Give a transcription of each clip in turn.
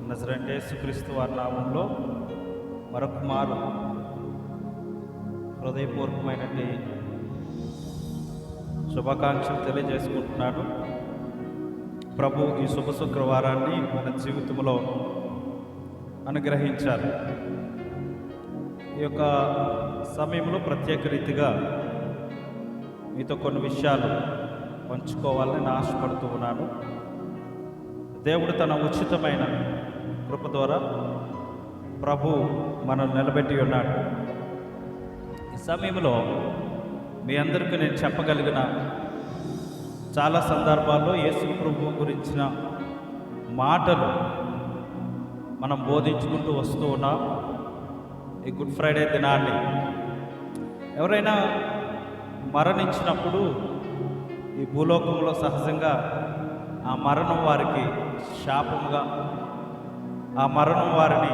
నజరేయుడైన యేసుక్రీస్తు వారి నామంలో మరొక మారు హృదయపూర్వకమైనటువంటి శుభాకాంక్షలు తెలియజేసుకుంటున్నాను. ప్రభు ఈ శుభ శుక్రవారాన్ని మన జీవితంలో అనుగ్రహించారు. ఈ యొక్క సమయంలో ప్రత్యేక రీతిగా మీతో కొన్ని విషయాలు పంచుకోవాలని నేను ఆశపడుతూ ఉన్నాను. దేవుడు తన ఉచితమైన కృప ద్వారా ప్రభు మనల్ని నిలబెట్టి ఉన్నాడు. ఈ సమయంలో మీ అందరికీ నేను చెప్పగలిగిన చాలా సందర్భాల్లో యేసు ప్రభు గురించిన మాటలు మనం బోధించుకుంటూ వస్తూ ఉన్నాం. ఈ గుడ్ ఫ్రైడే దినాన్ని ఎవరైనా మరణించినప్పుడు ఈ భూలోకంలో సహజంగా ఆ మరణం వారికి శాపముగా, ఆ మరణం వారిని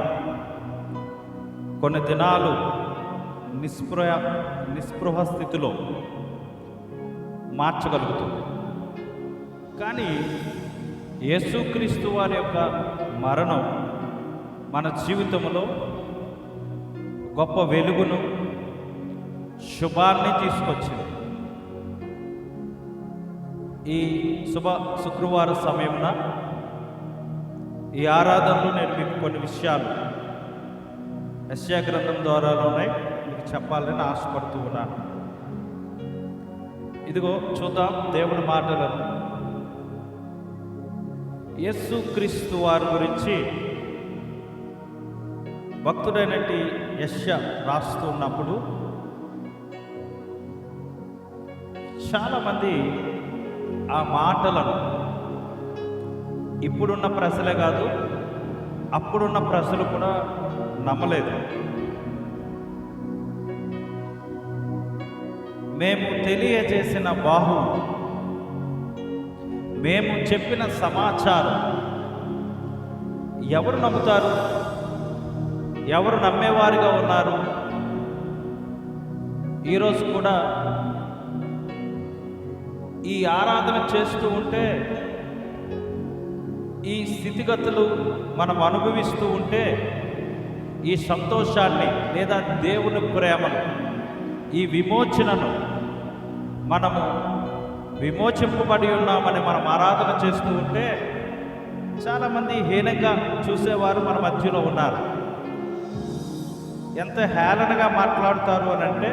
కొన్ని దినాలు నిస్పృహ స్థితిలో మార్చగలుగుతుంది. కానీ యేసుక్రీస్తు వారి యొక్క మరణం మన జీవితంలో గొప్ప వెలుగును, శుభాన్ని తీసుకొచ్చింది. ఈ శుక్రవార సమయమున ఈ ఆరాధనలో నేను మీకు కొన్ని విషయాలు యెషయా గ్రంథం ద్వారానే మీకు చెప్పాలని ఆశపడుతూ ఉన్నాను. ఇదిగో చూద్దాం దేవుని మాటలను. యేసుక్రీస్తు వారి గురించి భక్తుడైనటువంటి యెషయా రాస్తూ ఉన్నప్పుడు చాలామంది ఆ మాటలను ఇప్పుడున్న ప్రజలే కాదు, అప్పుడున్న ప్రజలు కూడా నమ్మలేదు. మేము తెలియజేసిన బాహు, మేము చెప్పిన సమాచారం ఎవరు నమ్ముతారు? ఎవరు నమ్మేవారుగా ఉన్నారు? ఈరోజు కూడా ఈ ఆరాధన చేస్తూ ఉంటే, ఈ స్థితిగతులు మనం అనుభవిస్తూ ఉంటే, ఈ సంతోషాన్ని లేదా దేవుని ప్రేమను, ఈ విమోచనను మనము విమోచింపబడి ఉన్నామని మనం ఆరాధన చేస్తూ ఉంటే చాలామంది హీనంగా చూసేవారు మన మధ్యలో ఉన్నారు. ఎంత హేళనగా మాట్లాడుతారు అని అంటే,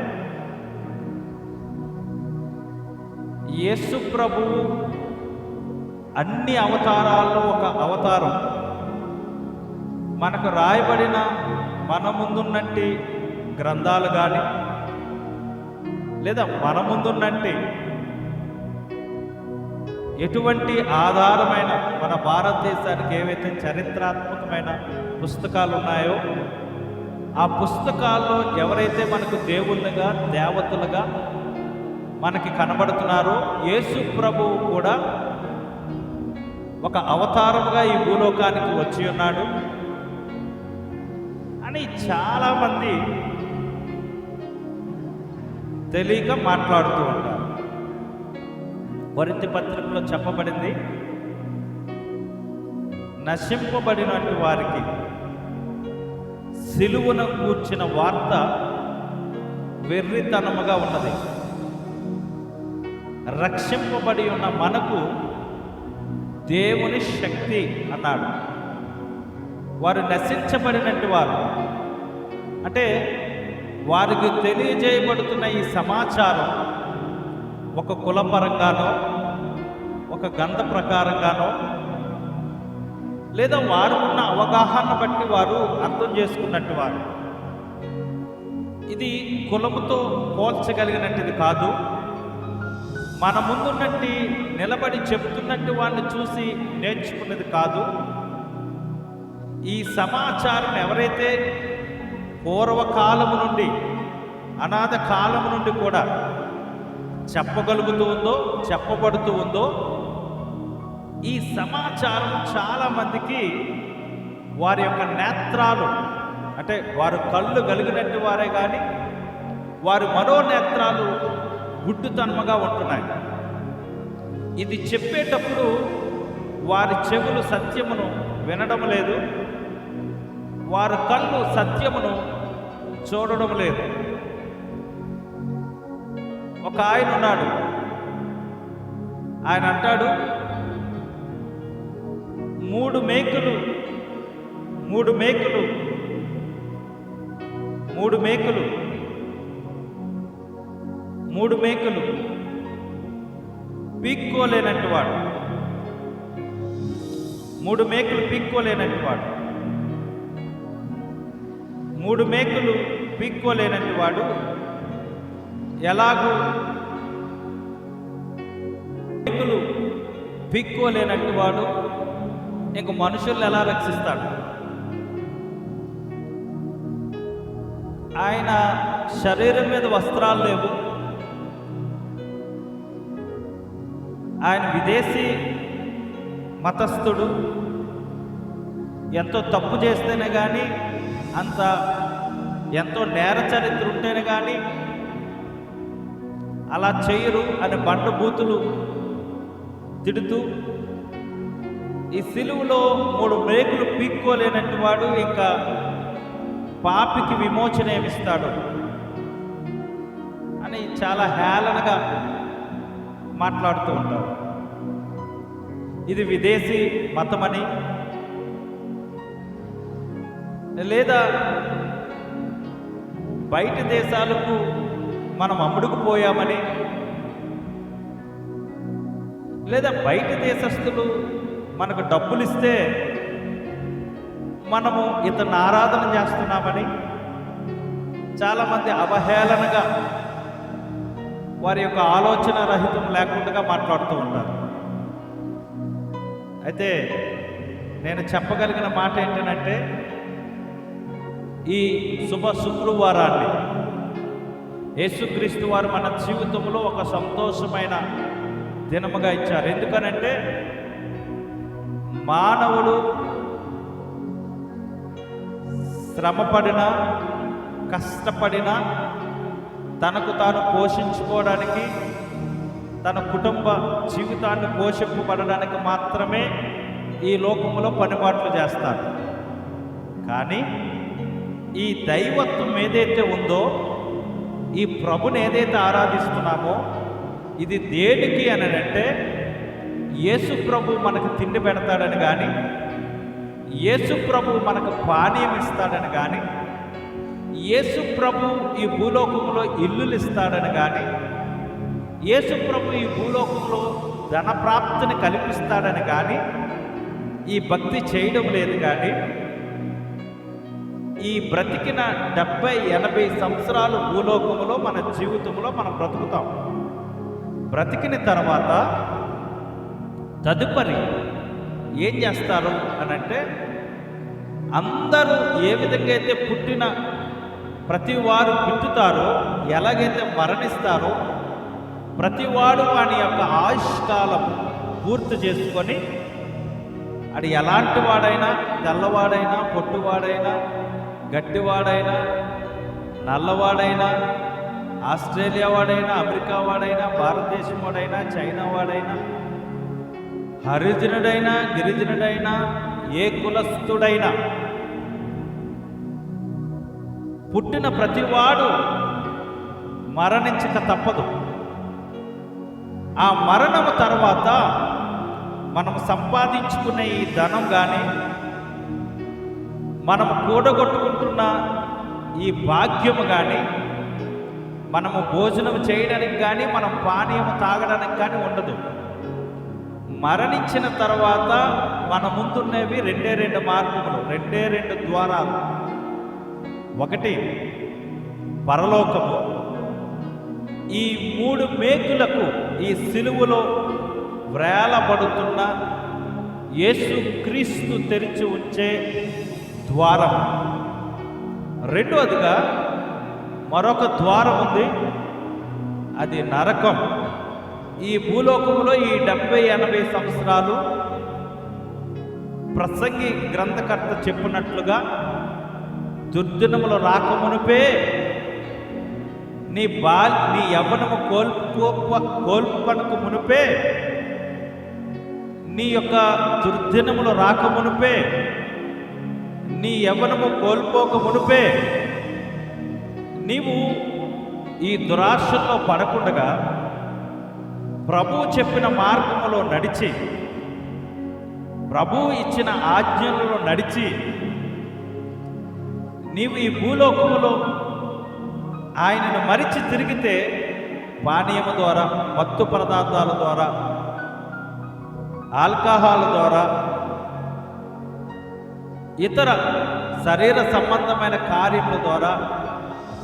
యేసు ప్రభువు అన్ని అవతారాల్లో ఒక అవతారం. మనకు రాయబడిన మన ముందున్నట్టి గ్రంథాలు కానీ, లేదా మన ముందున్నట్టి ఎటువంటి ఆధారమైన మన భారతదేశానికి ఏవైతే చరిత్రాత్మకమైన పుస్తకాలు ఉన్నాయో, ఆ పుస్తకాల్లో ఎవరైతే మనకు దేవుళ్ళుగా, దేవతలుగా మనకి కనబడుతున్నారో, యేసు ప్రభువు కూడా ఒక అవతారముగా ఈ భూలోకానికి వచ్చి ఉన్నాడు అని చాలామంది తెలియక మాట్లాడుతూ ఉంటారు. కొరింథీ పత్రికలో చెప్పబడింది, నశింపబడినట్టు వారికి సిలువను కూర్చిన వార్త వెర్రితనముగా ఉన్నది. రక్షింపబడి ఉన్న మనకు దేవుని శక్తి అన్నాడు. వారు నశించబడినట్టు వారు అంటే వారికి తెలియజేయబడుతున్న ఈ సమాచారం ఒక కులపరంగానో, ఒక గంధ ప్రకారంగానో, లేదా వారు ఉన్న అవగాహన బట్టి వారు అర్థం చేసుకున్నట్టు వారు. ఇది కులముతో పోల్చగలిగినట్టుది కాదు. మన ముందున్నట్టు నిలబడి చెప్తున్నట్టు వాడిని చూసి నేర్చుకున్నది కాదు. ఈ సమాచారం ఎవరైతే పూర్వకాలము నుండి, అనాథ కాలము నుండి కూడా చెప్పగలుగుతూ ఉందో, చెప్పబడుతూ ఉందో, ఈ సమాచారం చాలామందికి వారి యొక్క నేత్రాలు, అంటే వారు కళ్ళు కలిగినట్టు వారే కానీ వారి మనోనేత్రాలు గుడ్డుతన్మగా ఉంటున్నాయి. ఇది చెప్పేటప్పుడు వారి చెవులు సత్యమును వినడం లేదు, వారి కళ్ళు సత్యమును చూడడం లేదు. ఒక ఆయన ఉన్నాడు, ఆయన అంటాడు, మూడు మేకులు పీక్కోలేనట్టు వాడు, మూడు మేకులు పీక్కోలేనట్టు వాడు ఎలాగూ మేకులు పీక్కోలేనట్టు వాడు ఇంక మనుషుల్ని ఎలా రక్షిస్తాడు? ఆయన శరీరం మీద వస్త్రాలు లేవు, ఆయన విదేశీ మతస్థుడు, ఎంతో తప్పు చేస్తేనే కానీ, ఎంతో నేర చరిత్ర ఉంటేనే కానీ అలా చేయరు అని బండబూతులు తిడుతూ ఈ సిలువలో మూడు మేకులు పీక్కోలేనట్టు వాడు ఇంకా పాపికి విమోచన ఏమిస్తాడు అని చాలా హేళనగా మాట్లాడుతూ ఉంటారు. ఇది విదేశీ మతమని, లేదా బయట దేశాలకు మనం అమ్ముడుకుపోయామని, లేదా బయట దేశస్తులు మనకు డబ్బులు ఇస్తే మనము ఇతన్ని ఆరాధన చేస్తున్నామని చాలామంది అవహేళనగా వారి యొక్క ఆలోచన రహితం లేకుండా మాట్లాడుతూ ఉంటారు. అయితే నేను చెప్పగలిగిన మాట ఏంటంటే, ఈ శుభ శుక్రవారాన్ని యేసుక్రీస్తు వారు మన జీవితంలో ఒక సంతోషమైన దినముగా ఇచ్చారు. ఎందుకనంటే మానవుడు శ్రమపడినా కష్టపడినా తనకు తాను పోషించుకోవడానికి, తన కుటుంబ జీవితాన్ని పోషింపబడడానికి మాత్రమే ఈ లోకంలో పనిపాట్లు చేస్తారు. కానీ ఈ దైవత్వం ఏదైతే ఉందో, ఈ ప్రభుని ఏదైతే ఆరాధిస్తున్నామో, ఇది దేనికి అని అంటే యేసు ప్రభు మనకు తిండి పెడతాడని కానీ, యేసు ప్రభు మనకు పానీయం ఇస్తాడని కానీ, యేసు ప్రభు ఈ భూలోకంలో ఇల్లులు ఇస్తాడని కానీ, యేసు ప్రభు ఈ భూలోకంలో ధనప్రాప్తిని కల్పిస్తాడని కానీ ఈ భక్తి చేయడం లేదు. కానీ ఈ బ్రతికిన 70-80 సంవత్సరాలు భూలోకంలో మన జీవితంలో మనం బ్రతుకుతాం. బ్రతికిన తర్వాత తదుపరి ఏం చేస్తారు అని అంటే, అందరూ ఏ విధంగా అయితే పుట్టిన ప్రతి వారు పుట్టుతారో, ఎలాగైతే మరణిస్తారో, ప్రతివాడు వాని యొక్క ఆయుష్కాలం పూర్తి చేసుకొని, అది ఎలాంటి వాడైనా, తెల్లవాడైనా, పొట్టువాడైనా, గట్టివాడైనా, నల్లవాడైనా, ఆస్ట్రేలియా వాడైనా, అమెరికా వాడైనా, భారతదేశం వాడైనా, చైనా వాడైనా, హరిజనుడైనా, గిరిజనుడైనా, ఏ కులస్థుడైనా, పుట్టిన ప్రతివాడు మరణించక తప్పదు. ఆ మరణము తర్వాత మనం సంపాదించుకునే ఈ ధనం కానీ, మనము కూడగొట్టుకుంటున్న ఈ భాగ్యము కానీ, మనము భోజనం చేయడానికి కానీ, మనం పానీయం తాగడానికి కానీ ఉండదు. మరణించిన తర్వాత మన ముందున్నవి రెండు మార్గములు, రెండు ద్వారాలు. ఒకటి పరలోకము. ఈ 3 మేకులకు ఈ సిలువలో వ్రేలబడుతున్న యేసుక్రీస్తు తెరిచి ఉంచే ద్వారం. రెండవదిగా మరొక ద్వారం ఉంది, అది నరకం. ఈ భూలోకంలో ఈ 70-80 సంవత్సరాలు ప్రసంగి గ్రంథకర్త చెప్పినట్లుగా దుర్దినములు రాకమునుపే నీ యవ్వనము కోల్పనకు మునిపే నీ యొక్క దుర్దినములు రాకమునుపే, నీ యవ్వనము కోల్పోక మునుపే నీవు ఈ దురాశల్లో పడకుండగా ప్రభువు చెప్పిన మార్గములో నడిచి, ప్రభువు ఇచ్చిన ఆజ్ఞలలో నడిచి, నీవు ఈ భూలోకములో ఆయనను మరిచి తిరిగితే పానీయము ద్వారా, మత్తు పదార్థాల ద్వారా, ఆల్కహాల్ ద్వారా, ఇతర శరీర సంబంధమైన కార్యముల ద్వారా,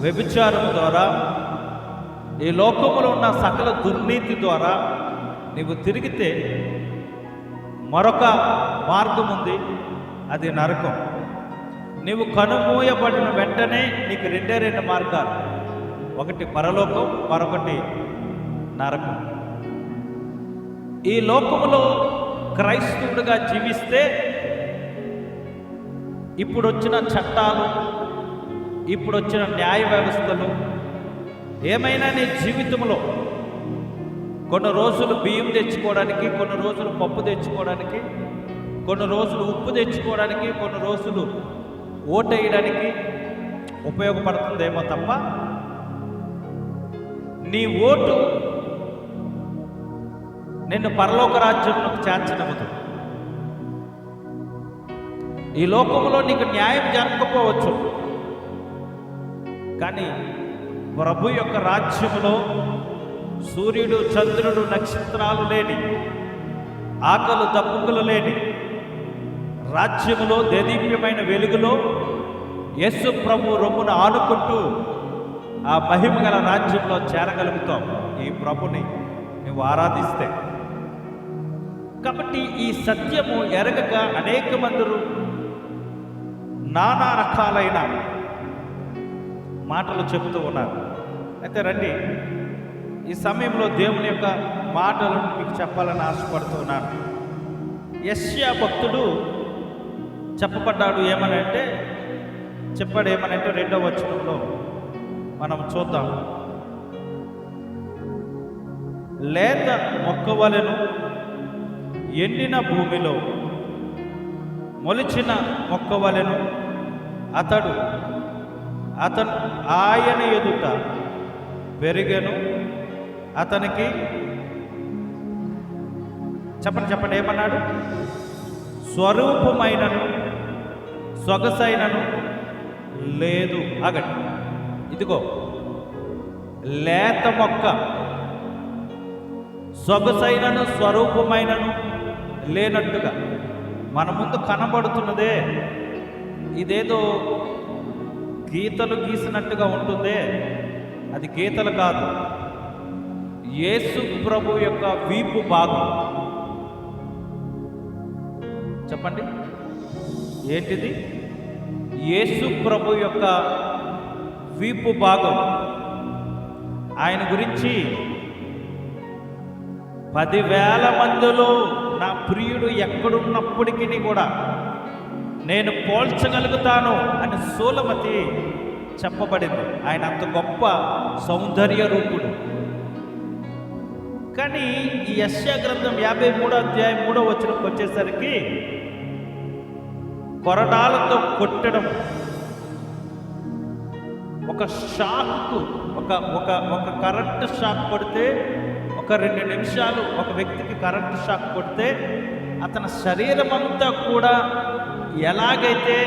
వ్యభిచారము ద్వారా, ఈ లోకములో ఉన్న సకల దుర్నీతి ద్వారా నీవు తిరిగితే మరొక మార్గం ఉంది, అది నరకం. నీవు కనుమూయబడిన వెంటనే నీకు రెండు మార్గాలు, ఒకటి పరలోకం, మరొకటి నరకం. ఈ లోకములో క్రైస్తవుడిగా జీవిస్తే ఇప్పుడు వచ్చిన చట్టాలు, ఇప్పుడు వచ్చిన న్యాయ వ్యవస్థలు ఏమైనా నీ జీవితంలో కొన్ని రోజులు బియ్యం తెచ్చుకోవడానికి, కొన్ని రోజులు పప్పు తెచ్చుకోవడానికి, కొన్ని రోజులు ఉప్పు తెచ్చుకోవడానికి, కొన్ని రోజులు ఓటేయడానికి ఉపయోగపడుతుందేమో తప్ప నీ ఓటు నిన్ను పరలోక రాజ్యంలోకి చేర్చనివ్వదు. ఈ లోకంలో నీకు న్యాయం జరగకపోవచ్చు, కానీ ప్రభు యొక్క రాజ్యములో సూర్యుడు, చంద్రుడు, నక్షత్రాలు లేని, ఆకలు దప్పుకులు లేని రాజ్యములో, దేదీప్యమైన వెలుగులో యేసు ప్రభు రొమ్మును ఆనుకుంటూ ఆ మహిమ గల రాజ్యంలో చేరగలుగుతాం ఈ ప్రభుని నువ్వు ఆరాధిస్తే. కాబట్టి ఈ సత్యము ఎరగక అనేక మంది నానా రకాలైన మాటలు చెబుతూ ఉన్నారు. అయితే రండి, ఈ సమయంలో దేవుని యొక్క మాటలను మీకు చెప్పాలని ఆశపడుతూ ఉన్నాను. యెషయా భక్తుడు చెప్పబడ్డాడు ఏమనంటే, చెప్పాడు ఏమనంటే 2వ వచనంలో మనం చూద్దాం. లేత మొక్కవలెను ఎండిన భూమిలో మొలిచిన మొక్కవలెను అతను ఆయన ఎదుట పెరిగెను. అతనికి చెప్పండి ఏమన్నాడు? స్వరూపమైనను సొగసైనను లేదు. ఆగండి, ఇదిగో లేత మొక్క, సొగసైనను స్వరూపమైనను లేనట్టుగా మన ముందు కనబడుతున్నదే, ఇదేదో గీతలు గీసినట్టుగా ఉంటుందే, అది గీతలు కాదు. యేసు ప్రభు యొక్క వీపు భాగం. చెప్పండి, ఏంటిది? యేసు ప్రభు యొక్క వీపు భాగం. ఆయన గురించి 10,000 మందిలో నా ప్రియుడు ఎక్కడున్నప్పటికీ కూడా నేను పోల్చగలుగుతాను అని సూలమతి చెప్పబడింది. ఆయన అంత గొప్ప సౌందర్య రూపుడు. కానీ ఈ యెషయా గ్రంథం 53వ అధ్యాయం 3వ వచనంకి వచ్చేసరికి కొరడాలతో కొట్టడం, ఒక షాక్కు, ఒక కరెంట్ షాక్ కొడితే, ఒక 2 నిమిషాలు ఒక వ్యక్తికి కరెంట్ షాక్ కొడితే అతని శరీరం అంతా కూడా ఎలాగైతే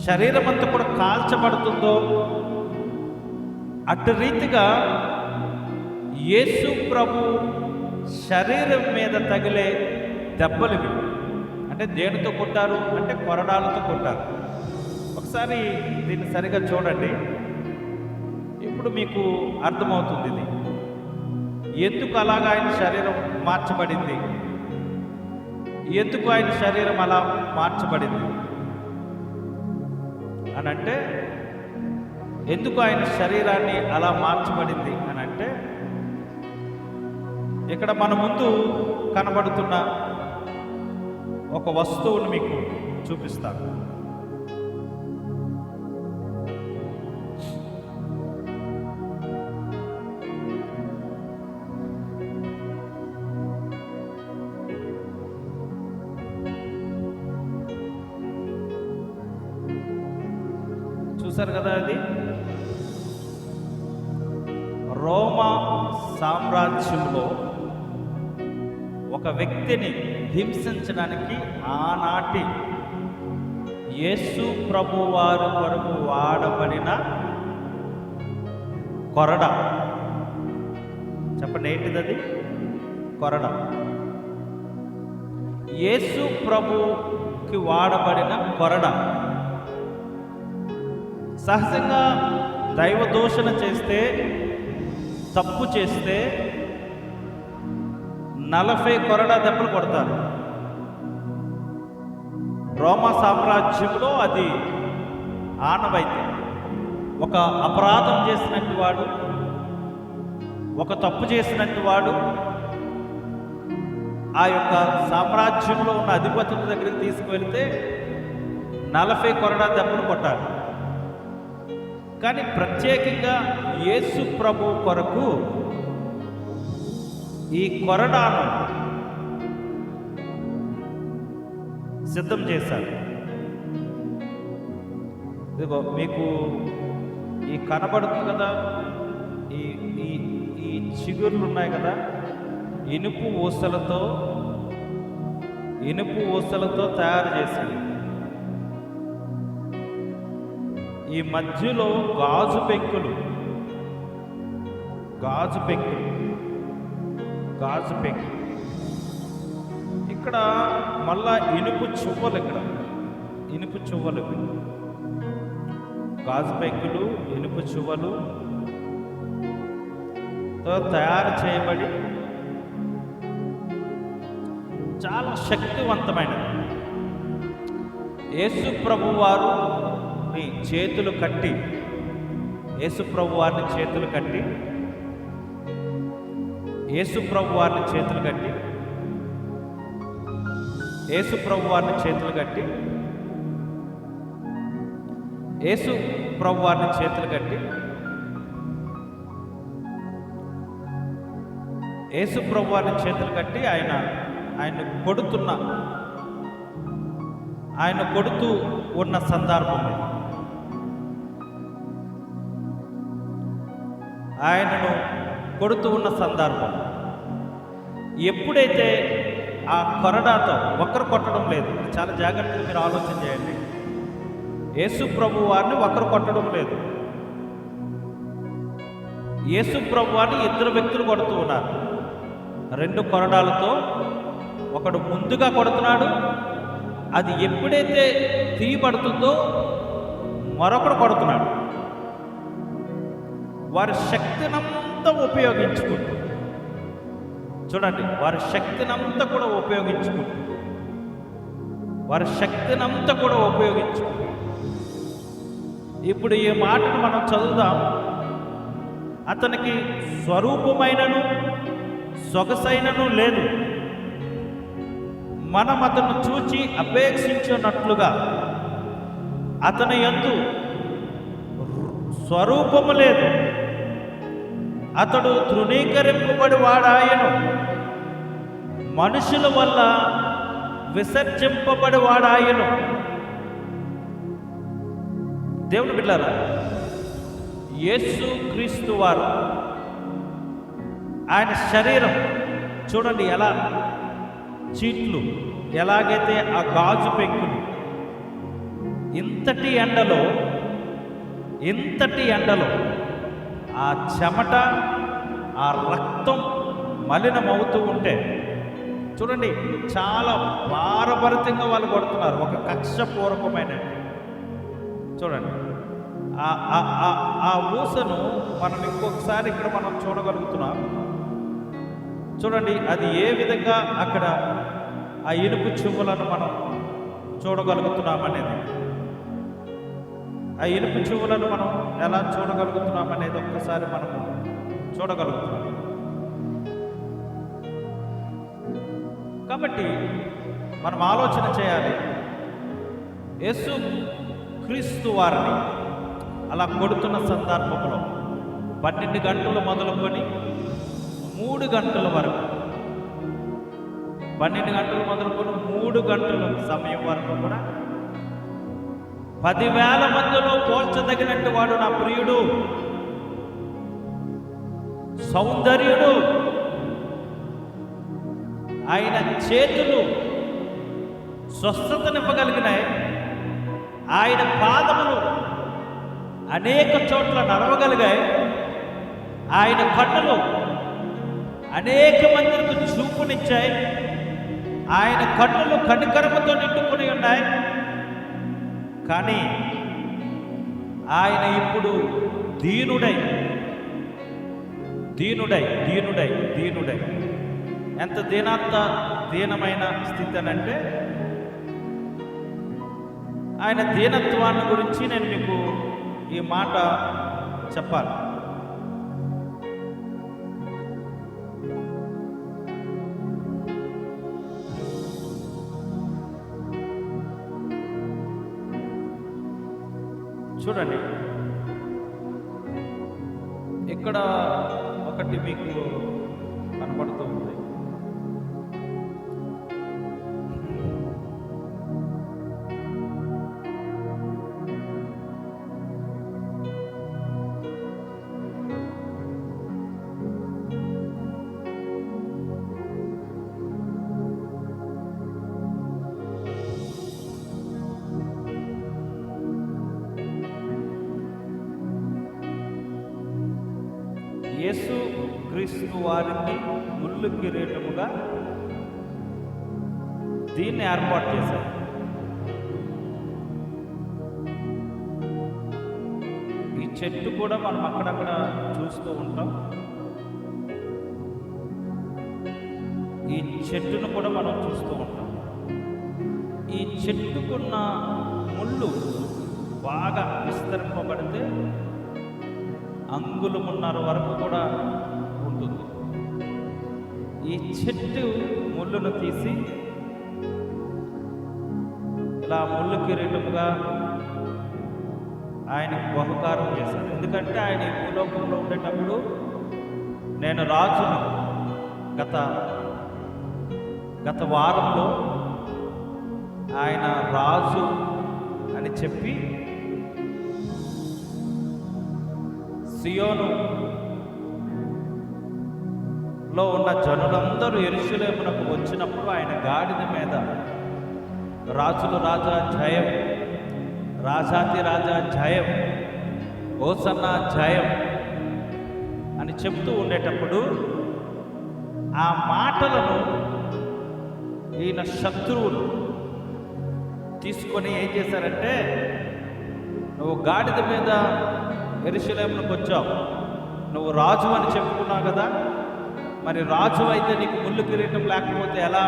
శరీరం అంతా కూడా కాల్చబడుతుందో అటు రీతిగా యేసు ప్రభు శరీరం మీద తగిలే దెబ్బలివి. అంటే దేనితో కొట్టారు అంటే కొరడాలతో కొట్టారు. ఒకసారి దీన్ని సరిగా చూడండి, ఇప్పుడు మీకు అర్థమవుతుంది ఇది ఎందుకు అలాగా ఆయన శరీరం మార్చబడింది, ఎందుకు ఆయన శరీరం అలా మార్చబడింది అని అంటే, ఎందుకు ఆయన శరీరాన్ని అలా మార్చబడింది అని అంటే, ఇక్కడ మన ముందు కనబడుతున్న ఒక వస్తువును మీకు చూపిస్తాను. చూసారు కదా, అది రోమా సామ్రాజ్యంలో ఒక వ్యక్తిని హింసించడానికి ఆనాటి యేసు ప్రభు వారి కొరకు వాడబడిన కొరడ. చెప్పండి, ఏంటిది అది? కొరడ. యేసు ప్రభుకి వాడబడిన కొరడ. సహజంగా దైవ దూషణ చేస్తే, తప్పు చేస్తే 40 కొరడా దెబ్బలు కొడతారు. రోమా సామ్రాజ్యంలో అది ఆనవాయితీ. ఒక అపరాధం చేసినట్టు వాడు, ఒక తప్పు చేసినట్టు వాడు ఆ యొక్క సామ్రాజ్యంలో ఉన్న అధిపతుల దగ్గరికి తీసుకువెళ్తే 40 కొరడా దెబ్బలు కొట్టాలి. కానీ ప్రత్యేకంగా యేసు ప్రభు కొరకు ఈ కొరడాను సిద్ధం చేశారు. ఇదిగో మీకు ఈ కనబడుతుంది కదా, ఈ ఈ ఈ చిగుర్లు ఉన్నాయి కదా, ఇనుపు ఊసలతో తయారు చేసింది. ఈ మధ్యలో గాజు పెంకులు ఇక్కడ మళ్ళా ఇనుపు చువ్వలు, గాజు పెంకులు, ఇనుపు చువ్వలు తయారు చేయబడి చాలా శక్తివంతమైనది. యేసు ప్రభు వారిని చేతులు కట్టి యేసు ప్రభు వారిని చేతులు కట్టి యేసు ప్రభు వారిని చేతులు కట్టి యేసు ప్రభు వారిని చేతులు కట్టి యేసు ప్రభు వారిని చేతులు కట్టి యేసు ప్రభు వారిని చేతులు కట్టి ఆయన కొడుతూ ఉన్న సందర్భం, ఆయనను కొడుతూ ఉన్న సందర్భం. ఎప్పుడైతే ఆ కొరడాతో ఒకరు కొట్టడం లేదు, చాలా జాగ్రత్తగా మీరు ఆలోచన చేయండి. యేసు ప్రభు వారిని ఒకరు కొట్టడం లేదు, యేసు ప్రభు వారిని 2 వ్యక్తులు కొడుతూ ఉన్నారు. 2 కొరడాలతో ఒకడు ముందుగా కొడుతున్నాడు. అది ఎప్పుడైతే తీయబడుతుందో మరొకడు కొడుతున్నాడు. వారి శక్తినంతా ఉపయోగించుకుంటూ, చూడండి, వారి శక్తినంతా కూడా ఉపయోగించుకుంటూ ఇప్పుడు ఈ మాటను మనం చదువుదాం. అతనికి స్వరూపమైనను సొగసైనను లేదు, మనం అతను చూచి అపేక్షించినట్లుగా అతని యందు స్వరూపము లేదు. అతడు తృణీకరింపబడి వాడాయను, మనుషుల వల్ల విసర్జింపబడి వాడాయను. దేవుని బిడ్డలారా, యేసు క్రీస్తు వారు ఆయన శరీరం చూడండి, ఎలా చీట్లు, ఎలాగైతే ఆ గాజు పెంకులు ఇంతటి ఎండలో ఆ చెమట, ఆ రక్తం మలినమవుతూ ఉంటే చూడండి, చాలా భారభరితంగా వాళ్ళు కొడుతున్నారు. ఒక కక్షపూర్వకమైన, చూడండి, ఆ ఊసను మనం ఇంకొకసారి ఇక్కడ మనం చూడగలుగుతున్నాం. చూడండి, అది ఏ విధంగా అక్కడ ఆ ఇనుపు చువ్వలను మనం చూడగలుగుతున్నామనేది, ఆ ఇనుపు చువ్వలను మనం ఎలా చూడగలుగుతున్నామనేది ఒక్కసారి మనం చూడగలుగుతున్నాం. కాబట్టి మనం ఆలోచన చేయాలి. యేసు క్రీస్తు వారిని అలా కొడుతున్న సందర్భంలో 12 గంటలు మొదలుకొని 3 గంటల వరకు, 12 గంటలు మొదలుకొని 3 గంటల సమయం వరకు కూడా 10,000 మందిలో పోల్చదగినట్టు వాడు నా ప్రియుడు, సౌందర్యుడు. ఆయన చేతులు స్వస్థతనివ్వగలిగినాయి, ఆయన పాదములు అనేక చోట్ల నడవగలిగాయి, ఆయన కన్నులు అనేక మందికి చూపునిచ్చాయి, ఆయన కన్నులు కనికరముతో నిండుకుని ఉన్నాయి. కానీ ఆయన ఇప్పుడు దీనుడై ఎంత దీనమైన స్థితి అనంటే, ఆయన దీనత్వాన్ని గురించి నేను మీకు ఈ మాట చెప్పాలి. చూడండి, ఇక్కడ ఒకటి మీకు కనపడుతూ ఉంది. యేసు క్రీస్తు వారికి ముళ్ళు కిరీటముగా దీన్ని ఏర్పాటు చేశారు. ఈ చెట్టు కూడా మనం అక్కడక్కడ చూస్తూ ఉంటాం. ఈ చెట్టును కూడా మనం చూస్తూ ఉంటాం. ఈ చెట్టుకున్న ముళ్ళు బాగా విస్తరింపబడితే అంగుళమున్నర వరకు కూడా ఉంటుంది. ఈ చెట్టు ముళ్ళును తీసి ఇలా ముళ్ళు కిరీటముగా ఆయనకు బహుకారం చేశారు. ఎందుకంటే ఆయన ఈ భూలోకంలో ఉండేటప్పుడు నేను రాజును, గత వారంలో ఆయన రాజు అని చెప్పి సియోనులో ఉన్న జనులందరూ యెరూషలేమునకు వచ్చినప్పుడు ఆయన గాడిద మీద రాజులు రాజా జయం, రాజాతి రాజా జయం, హోసన్నా జయం అని చెప్తూ ఉండేటప్పుడు ఆ మాటలను ఈయన శత్రువులు తీసుకొని ఏం చేశారంటే, నువ్వు గాడిద మీద యెరూషలేమునకు వచ్చావు, నువ్వు రాజు అని చెప్పుకున్నావు కదా, మరి రాజు అయితే నీకు ముళ్ళు కిరీటం లేకపోతే ఎలా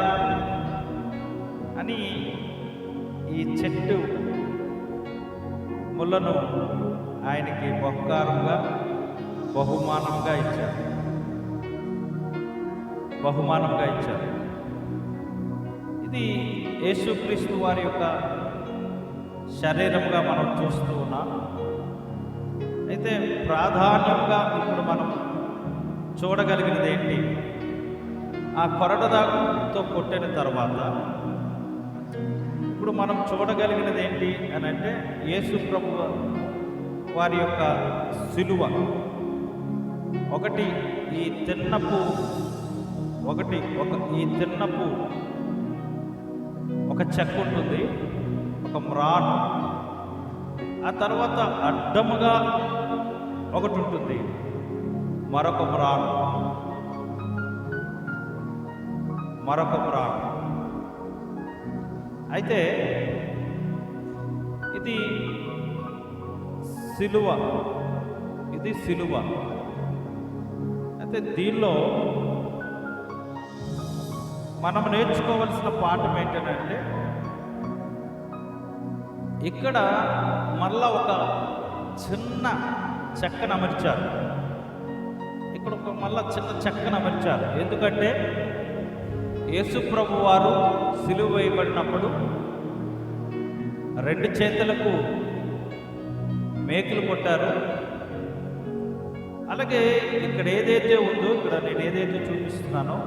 అని ఈ చెట్టు ముళ్ళను ఆయనకి బహుమానంగా ఇచ్చారు. ఇది యేసుక్రీస్తు వారి యొక్క శరీరంగా మనం చూస్తూ ఉన్నాం. అయితే ప్రాధాన్యంగా ఇప్పుడు మనం చూడగలిగినది ఏంటి? ఆ కొరడాతో కొట్టిన తర్వాత ఇప్పుడు మనం చూడగలిగినది ఏంటి అని అంటే, యేసు ప్రభు వారి యొక్క సిలువ. ఈ తిన్నపు ఒక చెక్క ఉంటుంది, ఒక మ్రాను. ఆ తర్వాత అడ్డముగా ఒకటి ఉంటుంది, మరొక మ్రాను. అయితే ఇది సిలువ. అయితే దీనిలో మనం నేర్చుకోవాల్సిన పాఠం ఏంటంటే, ఇక్కడ మళ్ళా ఒక చిన్న చెక్కను అమర్చారు. ఎందుకంటే యేసు ప్రభు వారు సిలువ వేయబడినప్పుడు 2 చేతులకు మేకులు కొట్టారు. అలాగే ఇక్కడ ఏదైతే ఉందో, ఇక్కడ నేను ఏదైతే చూపిస్తున్నానో,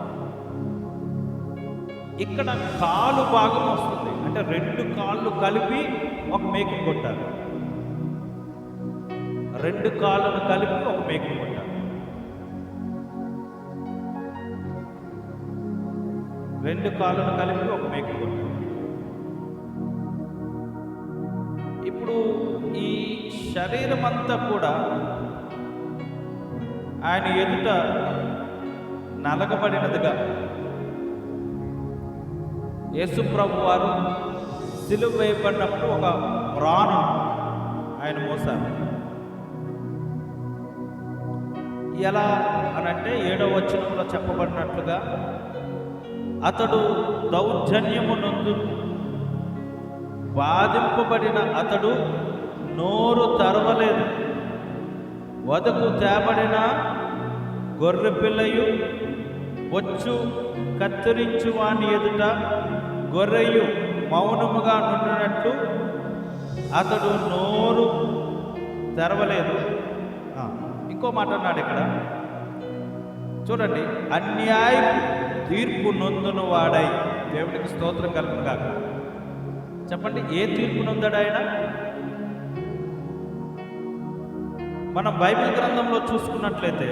ఇక్కడ కాలు భాగం వస్తుంది. అంటే 2 కాళ్ళు కలిపి ఒక మేకుని కొట్టారు. 2 కాళ్ళను కలిపి ఒక మేకుని కొట్టారు. 2 కాళ్ళను కలిపి ఒక మేకుని కొట్టారు. ఇప్పుడు ఈ శరీరం అంతా కూడా ఆయన ఎదుట నలగబడినదిగా యేసు ప్రభు వారు సిలువ వేయబడినప్పుడు ఒక రాను ఆయన మోసారు. ఎలా అనంటే 7వ వచనంలో చెప్పబడినట్లుగా అతడు దౌర్జన్యము నందు బాధింపబడిన అతడు నోరు తెరవలేదు. వదకు తేబడిన గొర్రె పిల్లయు బొచ్చు కత్తిరించు వాని ఎదుట గొర్రెయు మౌనముగా నుండినట్లు అతడు నోరు తెరవలేదు. ఇంకో మాట అన్నాడు ఇక్కడ చూడండి, అన్యాయ తీర్పు నొందును వాడై. దేవుడికి స్తోత్రం కలుగును గాక. చెప్పండి, ఏ తీర్పు నొందాడు ఆయన? మనం బైబిల్ గ్రంథంలో చూసుకున్నట్లయితే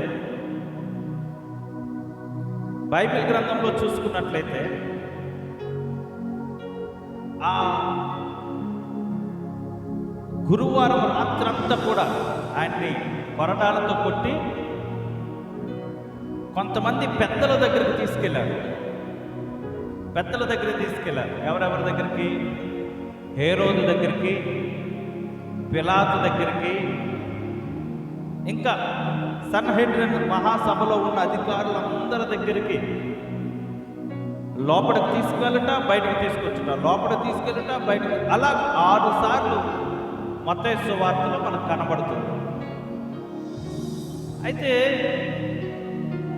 ఆ గురువారం రాత్రంతా కూడా ఆయన్ని కొరడాలతో కొట్టి కొంతమంది పెద్దల దగ్గరికి తీసుకెళ్ళారు. ఎవరెవరి దగ్గరికి? హేరోదు దగ్గరికి, పిలాతు దగ్గరికి, ఇంకా సన్హెడ్రిన్ మహాసభలో ఉన్న అధికారులందరి దగ్గరికి. లోపలికి తీసుకెళ్ళట, బయటకు తీసుకొచ్చుట, లోపలికి తీసుకెళ్ళట, బయటకు, అలా 6 సార్లు మత్తయి సువార్తలో మనకు కనబడుతుంది. అయితే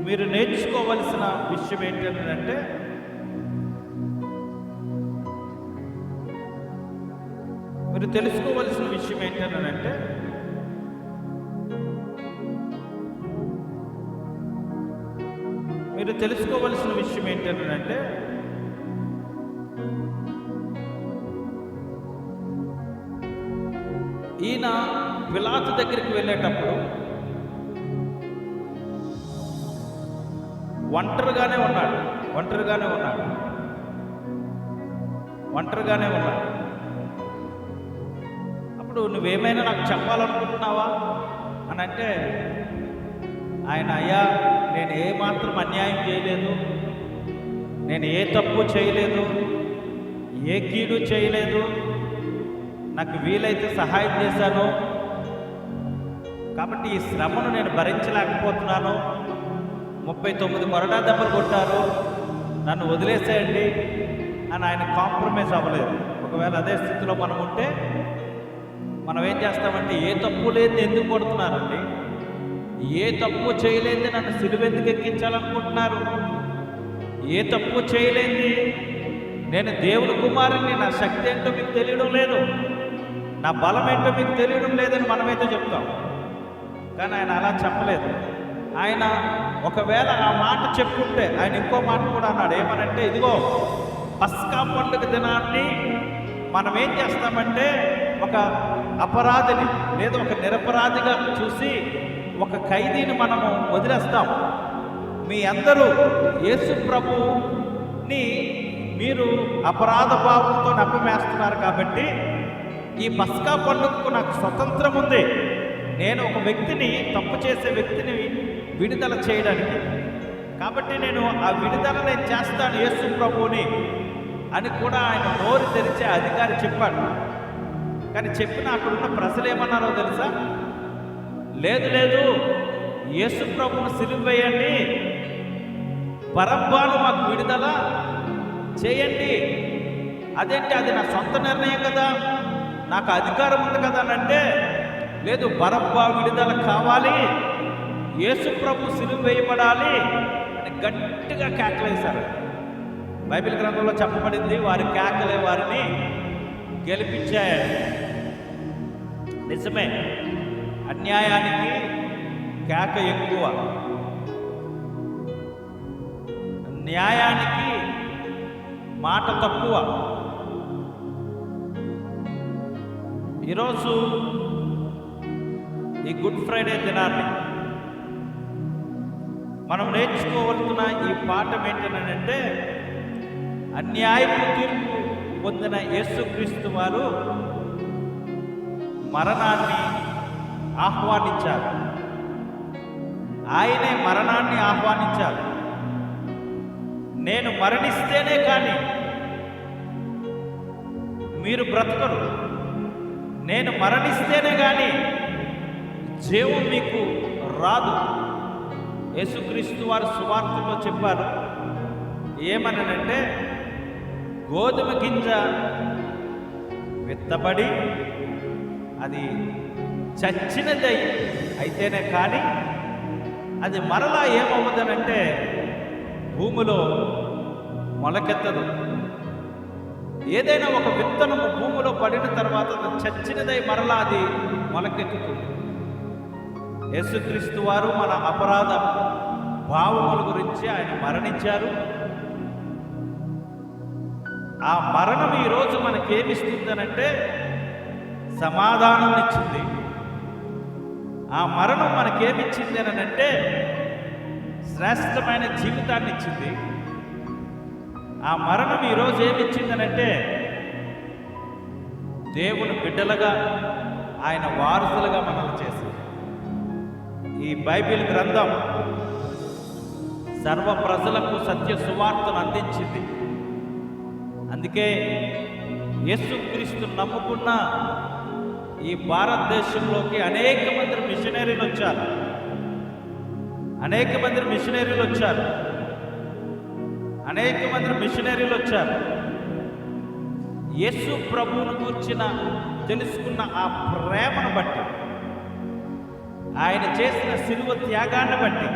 మీరు నేర్చుకోవలసిన విషయం ఏంటంటే మీరు తెలుసుకోవలసిన విషయం ఏంటంటే ఈయన పిలాతు దగ్గరికి వెళ్ళేటప్పుడు ఒంటరిగానే ఉన్నాడు. అప్పుడు నువ్వేమైనా నాకు చెప్పాలనుకుంటున్నావా అని అంటే ఆయన, అయ్యా నేను ఏమాత్రం అన్యాయం చేయలేదు, నేను ఏ తప్పు చేయలేదు, ఏ కీడు చేయలేదు, నాకు వీలైతే సహాయం చేశాను, కాబట్టి ఈ శ్రమను నేను భరించలేకపోతున్నాను, 39 కొరడా దెబ్బలు కొట్టారు, నన్ను వదిలేసేయండి అని ఆయన కాంప్రమైజ్ అవ్వలేదు. ఒకవేళ అదే స్థితిలో మనం ఉంటే మనం ఏం చేస్తామంటే, ఏ తప్పు లేని ఎందుకు కొడుతున్నారండి, ఏ తప్పు చేయలేంది నన్ను సిలువ ఎందుకు ఎక్కించాలనుకుంటున్నారు, ఏ తప్పు చేయలేంది, నేను దేవుని కుమారుని, నా శక్తి ఏంటో మీకు తెలియడం లేదు, నా బలం ఏంటో మీకు తెలియడం లేదని మనమైతే చెప్తాం. కానీ ఆయన అలా చెప్పలేదు. ఆయన ఒకవేళ ఆ మాట చెప్పుకుంటే ఆయన ఇంకో మాట కూడా అన్నాడు. ఏమనంటే, ఇదిగో పస్కా పండుగ దినాన్ని మనం ఏం చేస్తామంటే ఒక అపరాధిని లేదా ఒక నిరపరాధిగా చూసి ఒక ఖైదీని మనము వదిలేస్తాం. మీ అందరూ యేసు ప్రభుని మీరు అపరాధ భావంతో నమ్మేస్తున్నారు కాబట్టి ఈ పస్కా పండుగకు నాకు స్వతంత్రం ఉంది. నేను ఒక వ్యక్తిని, తప్పు చేసే వ్యక్తిని విడుదల చేయడానికి, కాబట్టి నేను ఆ విడుదల నేను చేస్తాను యేసు ప్రభువుని అని కూడా ఆయన నోరు తెరిచే అధికారి చెప్పాడు. కానీ చెప్పిన అక్కడున్న ప్రజలు ఏమన్నారో తెలుసా? లేదు, యేసు ప్రభువును సిలువ వేయండి, బరబ్బను మాకు విడుదల చేయండి. అదేంటి, అది నా సొంత నిర్ణయం కదా, నాకు అధికారం ఉంది కదా అని అంటే, లేదు బరబ్బా విడుదల కావాలి, యేసు ప్రభు సిలువ వేయబడాలి అని గట్టిగా కేకలేశారు. బైబిల్ గ్రంథంలో చెప్పబడింది, వారి కేకలే వారిని గెలిపించాయని. నిజమే, అన్యాయానికి కేక ఎక్కువ, న్యాయానికి మాట తక్కువ. ఈరోజు ఈ గుడ్ ఫ్రైడే దినాన్ని మనం నేర్చుకోవలసిన ఈ పాఠం ఏంటంటే, అన్యాయపు తీర్పు పొందిన యేసుక్రీస్తు వారు మరణాన్ని ఆహ్వానించారు. ఆయనే మరణాన్ని ఆహ్వానించారు. నేను మరణిస్తేనే కానీ మీరు బ్రతకరు, నేను మరణిస్తేనే కానీ జీవం మీకు రాదు. యేసుక్రీస్తు వారు సువార్తలో చెప్పారు, ఏమనంటే గోధుమ గింజ విత్తబడి అది చచ్చినది అయితేనే కానీ అది మరలా ఏమవుతుందంటే భూమిలో మొలకెత్తదు. ఏదైనా ఒక విత్తనము భూమిలో పడిన తర్వాత అది చచ్చినదై మరలా అది మొలకెత్తుతుంది. యేసుక్రీస్తు వారు మన అపరాధ భావముల గురించి ఆయన మరణించారు. ఆ మరణం ఈరోజు మనకేమిస్తుందనంటే సమాధానం ఇచ్చింది. ఆ మరణం మనకేమిచ్చింది అని అంటే శ్రేష్టమైన జీవితాన్ని ఇచ్చింది. ఆ మరణం ఈరోజు ఏమిచ్చిందనంటే దేవుని బిడ్డలుగా, ఆయన వారసులుగా మనల్ని చేసింది. ఈ బైబిల్ గ్రంథం సర్వ ప్రజలకు సత్య సువార్తను అందించింది. అందుకే యేసుక్రీస్తు నమ్ముకున్న ఈ భారతదేశంలోకి అనేక మంది మిషనరీలు వచ్చారు. అనేక మంది మిషనరీలు వచ్చారు. అనేక మంది మిషనరీలు వచ్చారు. యేసు ప్రభువును గూర్చిన తెలుసుకున్న ఆ ప్రేమను బట్టి, ఆయన చేసిన సిలువ త్యాగాన్ని బట్టి,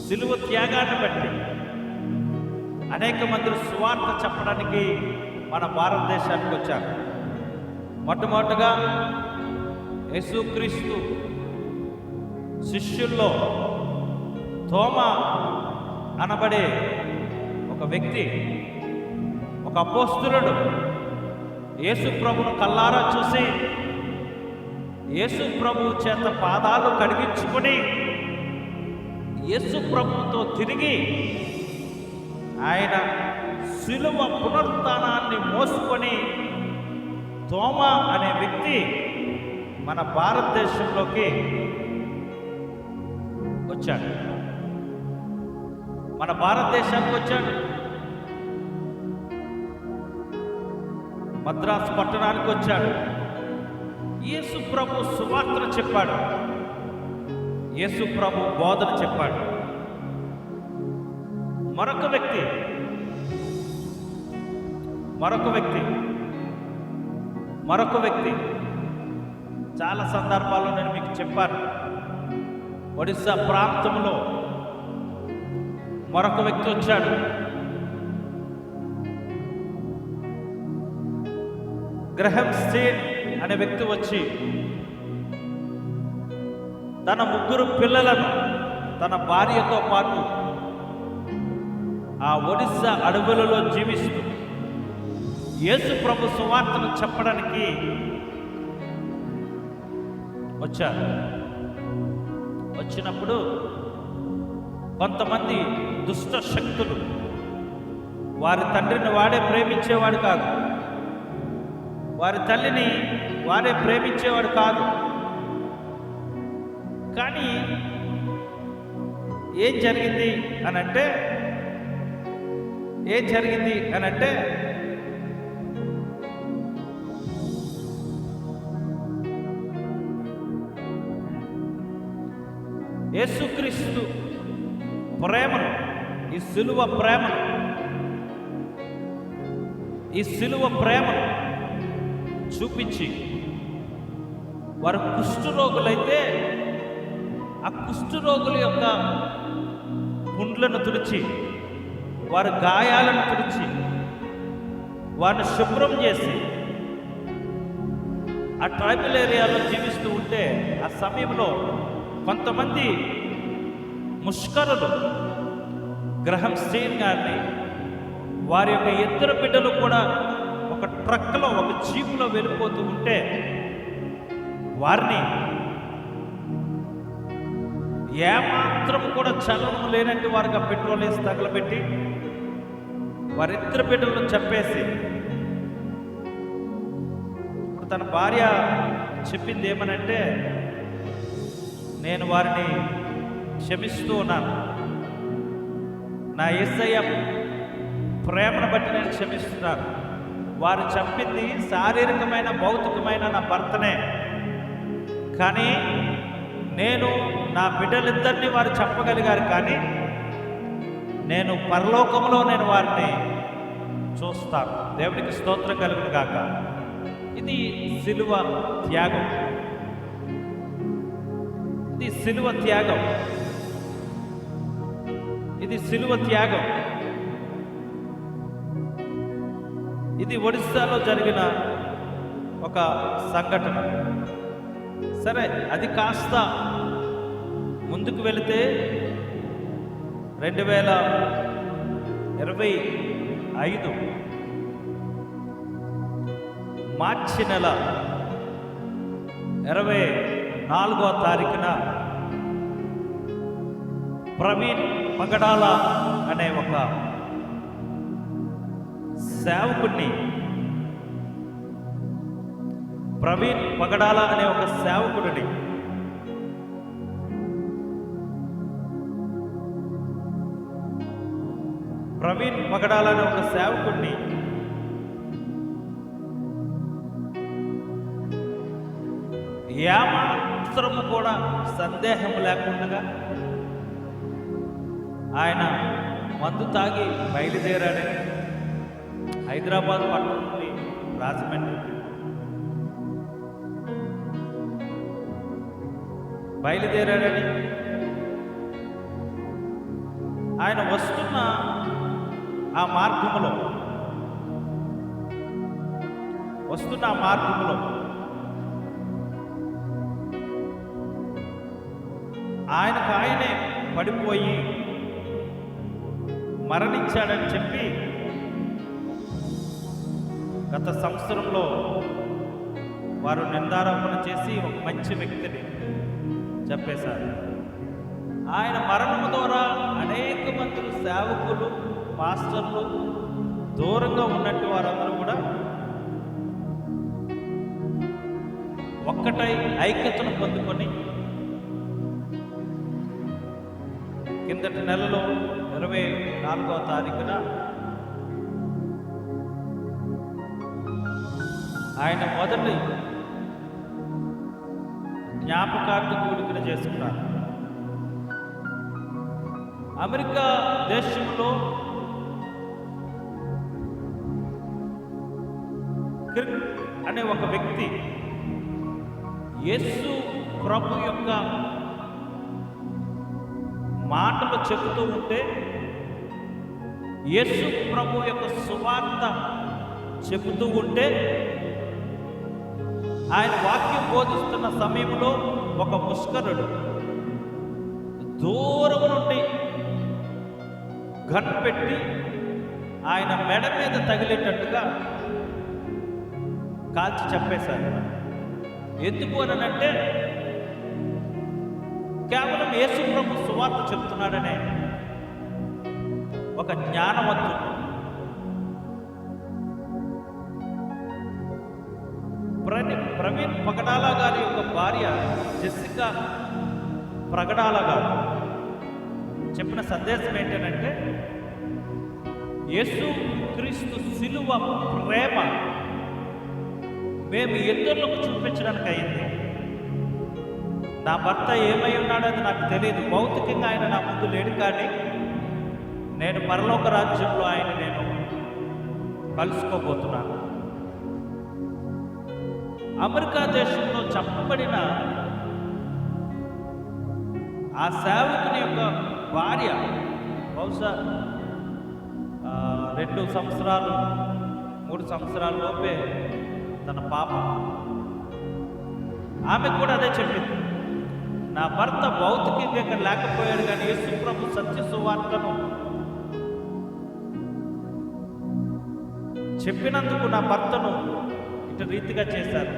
సిలువ త్యాగాన్ని బట్టి అనేక మంది సువార్త చెప్పడానికి మన భారతదేశానికి వచ్చారు. మొట్టమొదటిగా యేసుక్రీస్తు శిష్యుల్లో తోమా అనబడే ఒక వ్యక్తి, ఒక అపోస్తలుడు యేసు ప్రభును కల్లారా చూసి యేసు ప్రభు చేత పాదాలు కడిగించుకొని యేసు ప్రభుతో తిరిగి ఆయన శిలువ పునరుత్థానాన్ని మోసుకొని తోమా అనే వ్యక్తి మన భారతదేశంలోకి వచ్చాడు. మన భారతదేశానికి వచ్చాడు. మద్రాసు పట్టణానికి వచ్చాడు. యేసు ప్రభు సువార్తను చెప్పాడు. యేసు ప్రభు బోధన చెప్పాడు. మరొక వ్యక్తి చాలా సందర్భాల్లో నేను మీకు చెప్పాను. ఒడిస్సా ప్రాంతంలో మరొక వ్యక్తి వచ్చాడు. గ్రహం స్టీన్ అనే వ్యక్తి వచ్చి తన 3 పిల్లలను తన భార్యతో పాటు ఆ ఒడిస్సా అడవులలో జీవిస్తూ యేసు ప్రభు సువార్తను చెప్పడానికి వచ్చారు. వచ్చినప్పుడు కొంతమంది దుష్ట శక్తులు, వారి తండ్రిని వాడే ప్రేమించేవాడు కాదు, వారి తల్లిని వారే ప్రేమించేవాడు కాదు. కానీ ఏం జరిగింది అనంటే యేసుక్రీస్తు ప్రేమను, ఈ సిలువ ప్రేమను చూపించి వారు కుష్ఠరోగులైతే ఆ కుష్ఠరోగుల యొక్క పుండ్లను తుడిచి, వారి గాయాలను తుడిచి, వారిని శుభ్రం చేసి ఆ ట్రైబల్ ఏరియాలో జీవిస్తూ ఉంటే ఆ సమయంలో కొంతమంది ముష్కరులు గ్రహం స్టీన్ గారిని, వారి యొక్క 2 బిడ్డలు కూడా ఒక ట్రక్లో, ఒక జీపులో వెళ్ళిపోతూ ఉంటే వారిని ఏమాత్రం కూడా చలనం లేనట్టు వారికి ఆ పెట్రోల్ వేసి తగలబెట్టి వారిద్దరు బిడ్డలను చంపేసి, ఇప్పుడు తన భార్య చెప్పింది ఏమనంటే, నేను వారిని క్షమిస్తూ ఉన్నాను, నా యేసయ్య ప్రేమను బట్టి నేను క్షమిస్తున్నాను. వారు చంపింది శారీరకమైన భౌతికమైన నా భర్తనే, కానీ నేను నా బిడ్డలిద్దరినీ వారు చంపగలిగారు, కానీ నేను పరలోకంలో నేను వారిని చూస్తాను. దేవునికి స్తోత్రం కలుగును గాక. ఇది సిలువ త్యాగం. ఇది సిలువ త్యాగం. ఇది సిలువ త్యాగం. ఇది ఒడిస్సాలో జరిగిన ఒక సంఘటన. సరే, అది కాస్త ముందుకు వెళితే 2025 మార్చి నెల 24వ తారీఖున ప్రవీణ్ పగడాల అనే ఒక సేవకుడిని, ప్రవీణ్ పగడాల అనే ఒక సేవకుడిని ప్రవీణ్ పగడాల అనే ఒక సేవకుడిని ఏమాత్రము కూడా సందేహం లేకుండా ఆయన మందు తాగి బయలుదేరాడని, హైదరాబాద్ పట్టణం నుండి రాజమండ్రి బయలుదేరాడని, ఆయన వస్తున్న ఆ మార్గంలో ఆయనకు ఆయనే పడిపోయి మరణించాడని చెప్పి గత సంవత్సరంలో వారు నిందారోపణ చేసి ఒక మంచి వ్యక్తిని చెప్పేశారు. ఆయన మరణము ద్వారా అనేక మంది సేవకులు, పాస్టర్లు, దూరంగా ఉన్నట్టు వారందరూ కూడా ఒక్కటై ఐక్యతను పొందుకొని కిందటి నెలలో 24వ తారీఖున ఆయన మొదటి జ్ఞాపకార్థ కూడికను చేసుకున్నారు. అమెరికా దేశంలో క్రిక్ అనే ఒక వ్యక్తి యేసు ప్రభు యొక్క మాటలు చెబుతూ ఉంటే, యేసు ప్రభు యొక్క సువార్త చెబుతూ ఉంటే, ఆయన వాక్యం బోధిస్తున్న సమయంలో ఒక ముష్కరుడు దూరం నుండి గన్ పెట్టి ఆయన మెడ మీద తగిలేటట్టుగా కాల్చి చంపేశారు. ఎందుకు అనంటే, కేవలం యేసు ప్రభు సువార్త చెప్తున్నాడనే ఒక జ్ఞానవంతుడు. ప్రవీణ్ పగడాల గారి యొక్క భార్య జెసికా పగడాల గారు చెప్పిన సందేశం ఏంటంటే, యేసు క్రీస్తు సిలువ ప్రేమ మేము ఇతరులకు చూపించడానికి అయింది. నా భర్త ఏమై ఉన్నాడని నాకు తెలియదు, భౌతికంగా ఆయన నా ముందు లేడు, కానీ నేను పరలోక రాజ్యంలో ఆయన నేను కలుసుకోబోతున్నాను. అమెరికా దేశంలో చంపబడిన ఆ సేవకుని యొక్క భార్య బహుశా 2 సంవత్సరాలు 3 సంవత్సరాల లోపే తన పాప. ఆమె కూడా అదే చెప్పింది, నా భర్త భౌతికంగా ఇక్కడ లేకపోయాడు, కానీ యేసు ప్రభు సత్య సువార్తను చెప్పినందుకు నా భర్తను ఇటు రీతిగా చేశారు.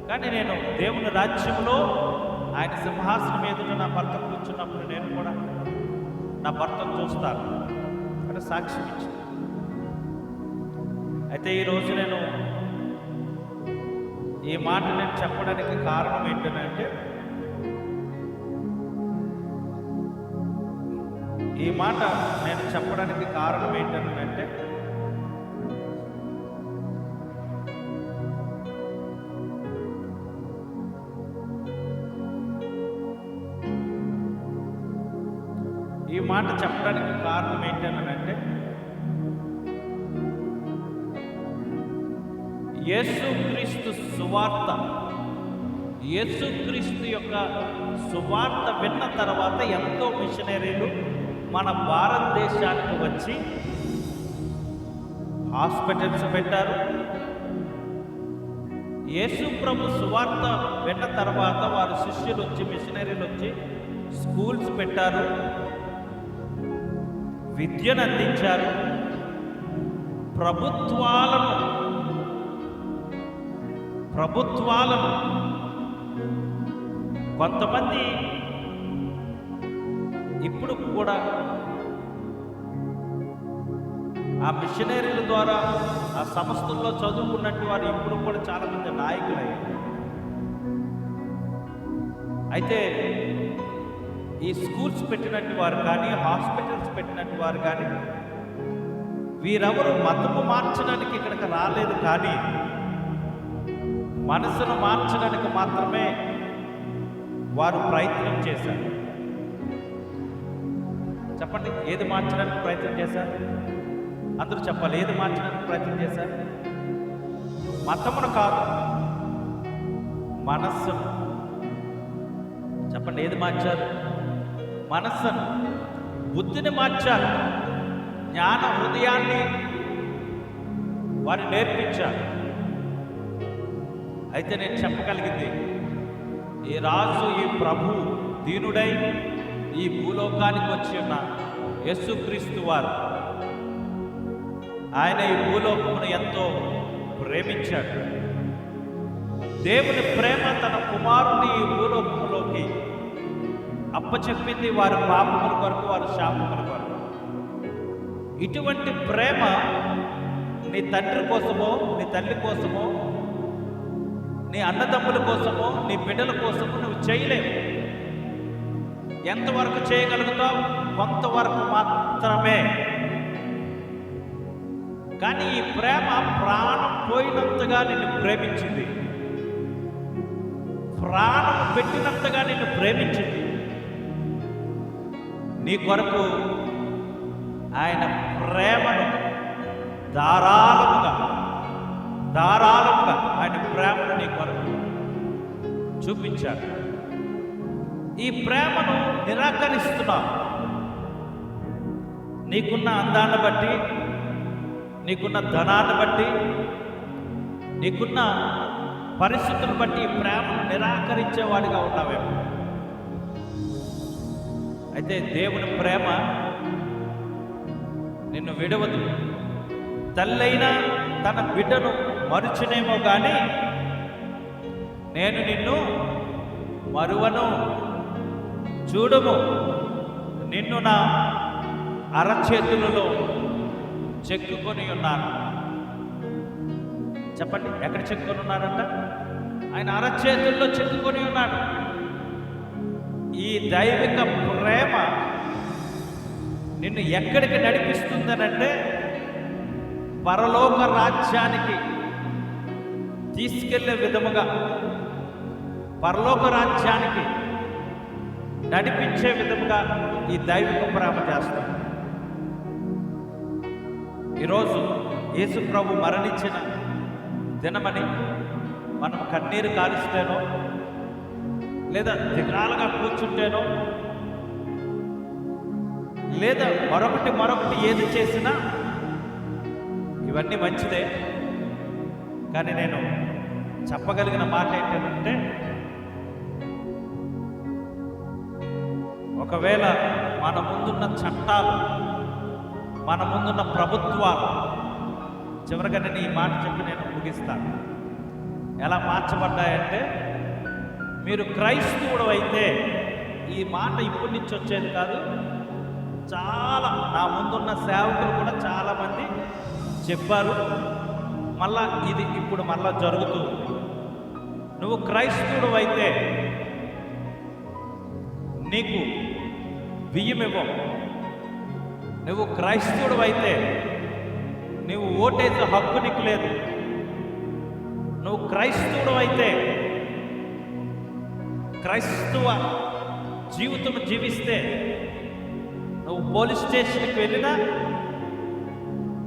కానీ నేను దేవుని రాజ్యంలో ఆయన సింహాసనం ఎదుట నా భర్త కూర్చున్నప్పుడు నేను కూడా నా భర్తను చూస్తాను అంటే సాక్ష్యం ఇచ్చాను. అయితే ఈరోజు నేను ఈ మాట నేను చెప్పడానికి కారణం ఏంటంటే, ఈ మాట నేను చెప్పడానికి కారణం ఏంటంటే, ఈ మాట చెప్పడానికి కారణం ఏంటంటే, యేసుక్రీస్తు సువార్త, యేసుక్రీస్తు యొక్క సువార్త విన్న తర్వాత ఎంతో మిషనరీలు మన భారతదేశానికి వచ్చి హాస్పిటల్స్ పెట్టారు. యేసు ప్రభు సువార్త విన్న తర్వాత వారి శిష్యులు వచ్చి, మిషనరీలు వచ్చి స్కూల్స్ పెట్టారు, విద్యను అందించారు. ప్రభుత్వాలను కొంతమంది ఇప్పుడు కూడా ఆ మిషనరీల ద్వారా ఆ సంస్థల్లో చదువుకున్నట్టు వారు ఇప్పుడు కూడా చాలామంది నాయకులయ్యారు. అయితే ఈ స్కూల్స్ పెట్టినట్టు వారు కానీ, హాస్పిటల్స్ పెట్టినట్టు వారు కానీ, వీరెవరు మతము మార్చడానికి ఇక్కడికి రాలేదు, కానీ మనసును మార్చడానికి మాత్రమే వారు ప్రయత్నం చేశారు. చెప్పండి, ఏది మార్చడానికి ప్రయత్నం చేశారు? అందరూ చెప్పాలి, ఏది మార్చడానికి ప్రయత్నం చేశారు? మతమును కాదు, మనస్సును. చెప్పండి, ఏది మార్చారు? మనస్సును, బుద్ధిని మార్చారు, జ్ఞాన హృదయాన్ని వారు నేర్పించారు. అయితే నేను చెప్పగలిగింది, ఈ రాజు, ఈ ప్రభు దీనుడై ఈ భూలోకానికి వచ్చి ఉన్న యేసుక్రీస్తు వారు, ఆయన ఈ భూలోకమును ఎంతో ప్రేమించాడు. దేవుని ప్రేమ తన కుమారుని ఈ భూలోకంలోకి అప్పచెప్పింది వారి పాపముల కొరకు, వారి శాపముల కొరకు. ఇటువంటి ప్రేమ నీ తండ్రి కోసమో, నీ తల్లి కోసమో, నీ అన్నదమ్ముల కోసమో, నీ బిడ్డల కోసమో నువ్వు చేయలేవు. ఎంతవరకు చేయగలుగుతావు? కొంతవరకు మాత్రమే. కానీ ఈ ప్రేమ ప్రాణం పోయినంతగా నిన్ను ప్రేమించింది, ప్రాణం పెట్టినంతగా నిన్ను ప్రేమించింది. నీ కొరకు ఆయన ప్రేమను ధారాళముగా ఆయన ప్రేమను నీ కొరకు చూపించాడు. ఈ ప్రేమను నిరాకరిస్తున్నావు. నీకున్న అందాన్ని బట్టి, నీకున్న ధనాన్ని బట్టి, నీకున్న పరిస్థితులను బట్టి ఈ ప్రేమను నిరాకరించేవాడిగా ఉన్నావేమో. అయితే దేవుని ప్రేమ నిన్ను విడవదు. తల్లైనా తన బిడ్డను మరుచునేమో కానీ నేను నిన్ను మరువను, చూడుము, నిన్ను నా అరచేతులలో చెక్కుకొని ఉన్నాను. చెప్పండి, ఎక్కడ చెక్కుకొని ఉన్నాడంట? ఆయన అరచేతుల్లో చెక్కుకొని ఉన్నాడు. ఈ దైవిక ప్రేమ నిన్ను ఎక్కడికి నడిపిస్తుందనంటే, పరలోక రాజ్యానికి తీసుకెళ్లే విధముగా, పరలోక రాజ్యానికి నడిపించే విధముగా ఈ దైవిక ప్రేమ చేస్తుంది. ఈరోజు యేసు ప్రభు మరణించిన దినమని మనం కన్నీరు కాలుస్తేనో, లేదా దిగాలుగా కూర్చుంటేనో, లేదా మరొకటి ఏది చేసినా ఇవన్నీ మంచిదే. కానీ నేను చెప్పగలిగిన మాట ఏంటంటే, ఒకవేళ మన ముందున్న చట్టాలు, మన ముందున్న ప్రభుత్వాలు, చివరిగా నేను ఈ మాట చెప్పి నేను ముగిస్తాను. ఎలా మార్చబడ్డాయంటే, మీరు క్రైస్తవుడు అయితే, ఈ మాట ఇప్పటి నుంచి వచ్చేది కాదు, చాలా నా ముందున్న సేవకులు కూడా చాలామంది చెప్పారు. మళ్ళా ఇది ఇప్పుడు మళ్ళా జరుగుతూ ఉంది. నువ్వు క్రైస్తవుడు అయితే నీకు బియ్యం ఇవ్వం. నువ్వు క్రైస్తవుడు అయితే నువ్వు ఓటేసే హక్కు నీకు లేదు. నువ్వు క్రైస్తవుడు అయితే క్రైస్తవ జీవితం జీవిస్తే నువ్వు పోలీస్ స్టేషన్కి వెళ్ళినా,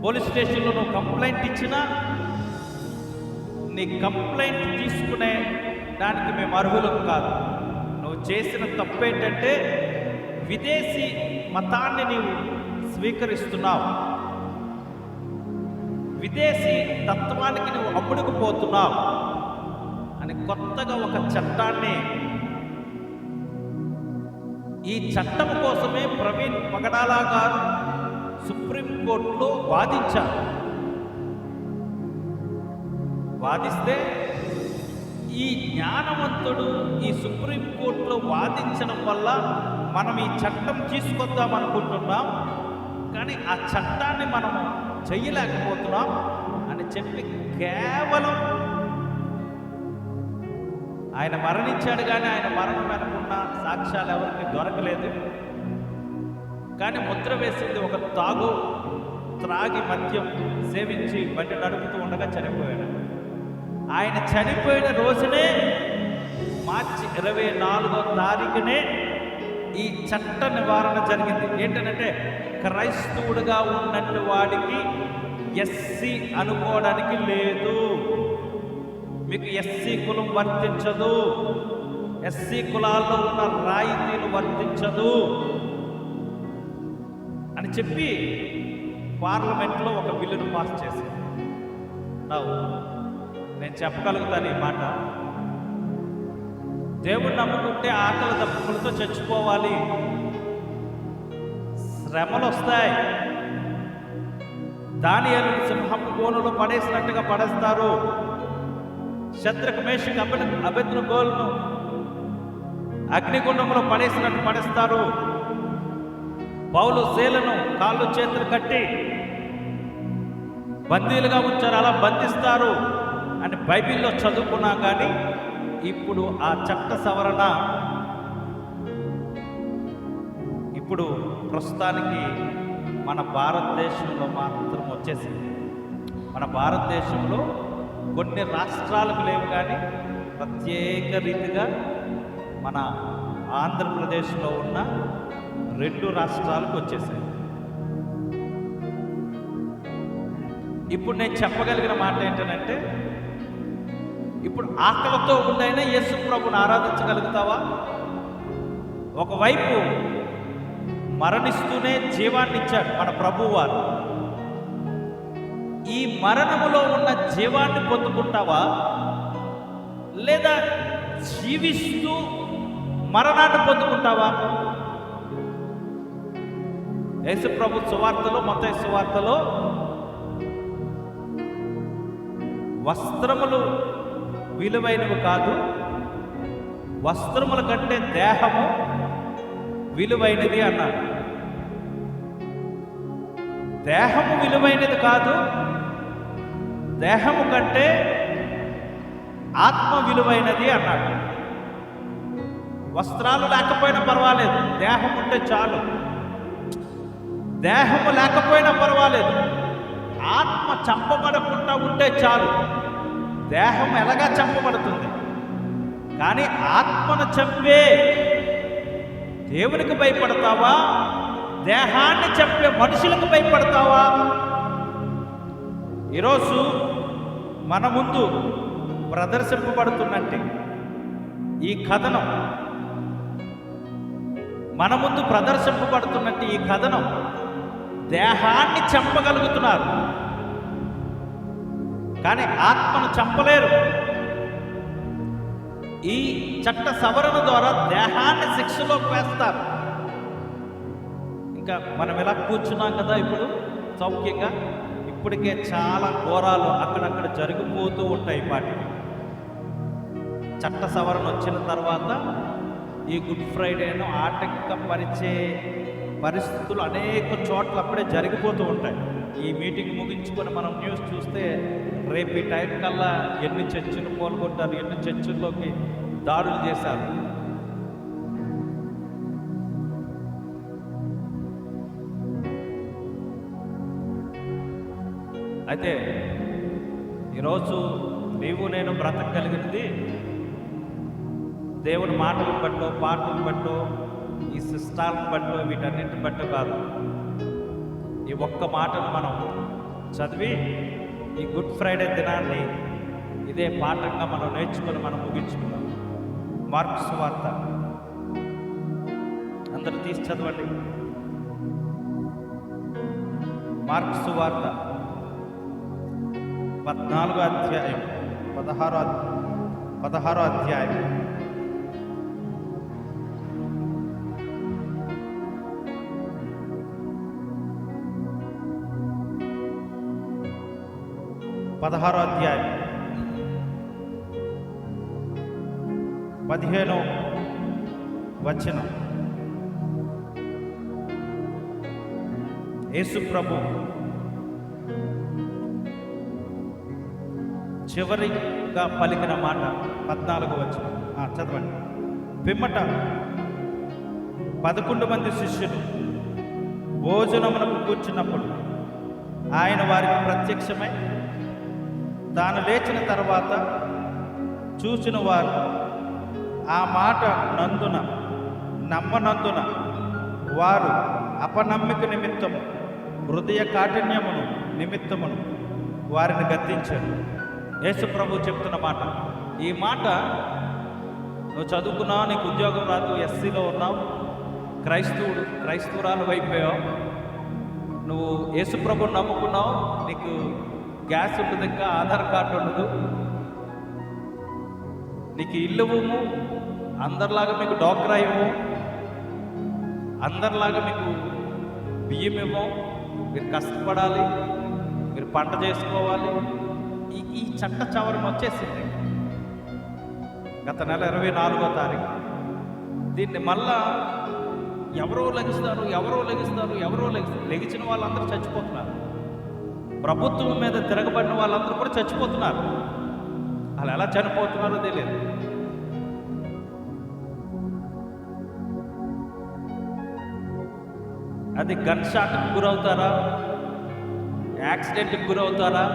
పోలీస్ స్టేషన్లో నువ్వు కంప్లైంట్ ఇచ్చినా, నీ కంప్లైంట్ తీసుకునే దానికి మేము అర్హులం కాదు. నువ్వు చేసిన తప్పేంటంటే విదేశీ మతాన్ని నీవు స్వీకరిస్తున్నావు, విదేశీ తత్వానికి నువ్వు అమ్ముడుకుపోతున్నావు అని కొత్తగా ఒక చట్టాన్ని, ఈ చట్టం కోసమే ప్రవీణ్ పగడాలా గారు సుప్రీంకోర్టులో వాదించారు. వాదిస్తే ఈ జ్ఞానవంతుడు ఈ సుప్రీంకోర్టులో వాదించడం వల్ల మనం ఈ చట్టం తీసుకొద్దాం అనుకుంటున్నాం, కానీ ఆ చట్టాన్ని మనము చెయ్యలేకపోతున్నాం అని చెప్పి, కేవలం ఆయన మరణించాడు కానీ ఆయన మరణం వెనుకున్న సాక్ష్యాలు ఎవరికి దొరకలేదు. కానీ ముద్ర వేసింది ఒక త్రాగి మద్యం సేవించి బండి నడుపుతూ ఉండగా చనిపోయాడు. ఆయన చనిపోయిన రోజునే మార్చి 24వ తారీఖునే ఈ చట్ట నివారణ జరిగింది. ఏంటంటే క్రైస్తవుడుగా ఉన్నట్టు వాడికి ఎస్సీ అనుకోవడానికి లేదు, మీకు ఎస్సీ కులం వర్తించదు, ఎస్సీ కులాల్లో ఉన్న రాయితీలు వర్తించదు అని చెప్పి పార్లమెంట్లో ఒక బిల్లును పాస్ చేశారు. నేను చెప్పగలుగుతాను ఈ మాట. దేవుణ్ణి నమ్ముకుంటే ఆకలి దప్పులతో చచ్చిపోవాలి, శ్రమలు వస్తాయి, దానియేలు సింహం గోనులో పడేసినట్టుగా పడేస్తారు, శత్రుఘ్ మేషక్ అబేద్నెగోలను అగ్నిగుండంలో పడేసినట్టు పడేస్తారు, పౌలు శీలను కాళ్ళు చేతులు కట్టి బందీలుగా ఉంచారు, అలా బంధిస్తారు అని బైబిల్లో చదువుకున్నా. కానీ ఇప్పుడు ఆ చట్ట సవరణ ఇప్పుడు ప్రస్తుతానికి మన భారతదేశంలో మాత్రం వచ్చేసింది. మన భారతదేశంలో కొన్ని రాష్ట్రాలకు లేవు, కానీ ప్రత్యేక రీతిగా మన ఆంధ్రప్రదేశ్లో ఉన్న 2 రాష్ట్రాలకు వచ్చేసాయి. ఇప్పుడు నేను చెప్పగలిగిన మాట ఏంటంటే, ఇప్పుడు ఆకలితో ఉండైనా యేసు ప్రభుని ఆరాధించగలుగుతావా? ఒకవైపు మరణిస్తూనే జీవాన్ని ఇచ్చాడు మన ప్రభువారు. ఈ మరణములో ఉన్న జీవాన్ని పొందుకుంటావా, లేదా జీవిస్తూ మరణాన్ని పొందుకుంటావా? యేసు ప్రభు సువార్తలో, మత్తయి సువార్తలో వస్త్రములు విలువైనవి కాదు, వస్త్రముల కంటే దేహము విలువైనది అన్నాడు. దేహము విలువైనది కాదు, దేహము కంటే ఆత్మ విలువైనది అన్నాడు. వస్త్రాలు లేకపోయినా పర్వాలేదు, దేహం ఉంటే చాలు. దేహము లేకపోయినా పర్వాలేదు, ఆత్మ చంపబడకుండా ఉంటే చాలు. దేహం ఎలాగా చంపబడుతుంది, కానీ ఆత్మను చంపే దేవునికి భయపడతావా, దేహాన్ని చంపే మనుషులకు భయపడతావా? ఈరోజు మన ముందు ప్రదర్శింపబడుతున్నట్టే ఈ కథనం, మన ముందు ప్రదర్శింపబడుతున్నట్టు ఈ కథనం దేహాన్ని చంపగలుగుతున్నారు, కానీ ఆత్మను చంపలేరు. ఈ చట్ట సవరణ ద్వారా దేహాన్ని శిక్షలోకి వేస్తారు. ఇంకా మనం ఎలా కూర్చున్నాం కదా ఇప్పుడు సౌఖ్యంగా, ఈ ఇప్పటికే చాలా ఘోరాలు అక్కడక్కడ జరిగిపోతూ ఉంటాయి. వాటికి చట్ట సవరణ వచ్చిన తర్వాత ఈ గుడ్ ఫ్రైడేను ఆటంకపరిచే పరిస్థితులు అనేక చోట్ల అప్పుడే జరిగిపోతూ ఉంటాయి. ఈ మీటింగ్ ముగించుకొని మనం న్యూస్ చూస్తే రేపు ఈ టైం కల్లా ఎన్ని చర్చిలు కోలుకుంటారు, ఎన్ని చర్చిల్లోకి దాడులు చేశారు. అయితే ఈరోజు నీవు నేను బ్రతకగలిగినది దేవుని మాటలు బట్టో, పాటలు బట్టో, ఈ సిస్టాలను బట్టో, వీటన్నింటి బట్టో కాదు. ఈ ఒక్క మాటను మనం చదివి ఈ గుడ్ ఫ్రైడే దినాన్ని ఇదే పాఠంగా మనం నేర్చుకొని మనం ముగించుకున్నాం. మార్కు సువార్త అందరూ తీసి చదవండి. మార్కు సువార్త 14వ అధ్యాయం 16వ అధ్యాయం 16వ అధ్యాయం 15వ వచనం. యేసు ప్రభు చివరిగా పలికిన మాట 14వ వచనం చదవండి. పిమ్మట 11 మంది శిష్యులు భోజనమునకు కూర్చున్నప్పుడు ఆయన వారికి ప్రత్యక్షమై తాను లేచిన తర్వాత చూసిన వారు ఆ మాట నమ్మనందున వారు అపనమ్మిక నిమిత్తము హృదయ కాఠిన్యమును నిమిత్తమును వారిని గద్దించారు. యేసు ప్రభు చెప్తున్న మాట. ఈ మాట నువ్వు చదువుకున్నావు, నీకు ఉద్యోగం రాదు, ఎస్సీలో ఉన్నావు, క్రైస్తవురాలు అయిపోయావు, నువ్వు యేసు ప్రభుని నమ్ముకున్నావు, నీకు గ్యాస్ ఉండదు, ఇంకా ఆధార్ కార్డు ఉండదు, నీకు ఇల్లు ఇవ్వము, అందరిలాగా మీకు డోక్రా ఇవ్వము, అందరిలాగా మీకు బియ్యం ఇవ్వం, మీరు కష్టపడాలి, మీరు పంట చేసుకోవాలి. ఈ చట్ట చవరం వచ్చేసింది గత నెల 24వ తారీఖు. దీన్ని మళ్ళా ఎవరో లెగిచిన వాళ్ళందరూ చచ్చిపోతున్నారు. ప్రభుత్వం మీద తిరగబడిన వాళ్ళందరూ కూడా చచ్చిపోతున్నారు. వాళ్ళు ఎలా చనిపోతున్నారో తెలియదు. అది గన్ షాట్కి గురవుతారా, యాక్సిడెంట్కి గురవుతారా,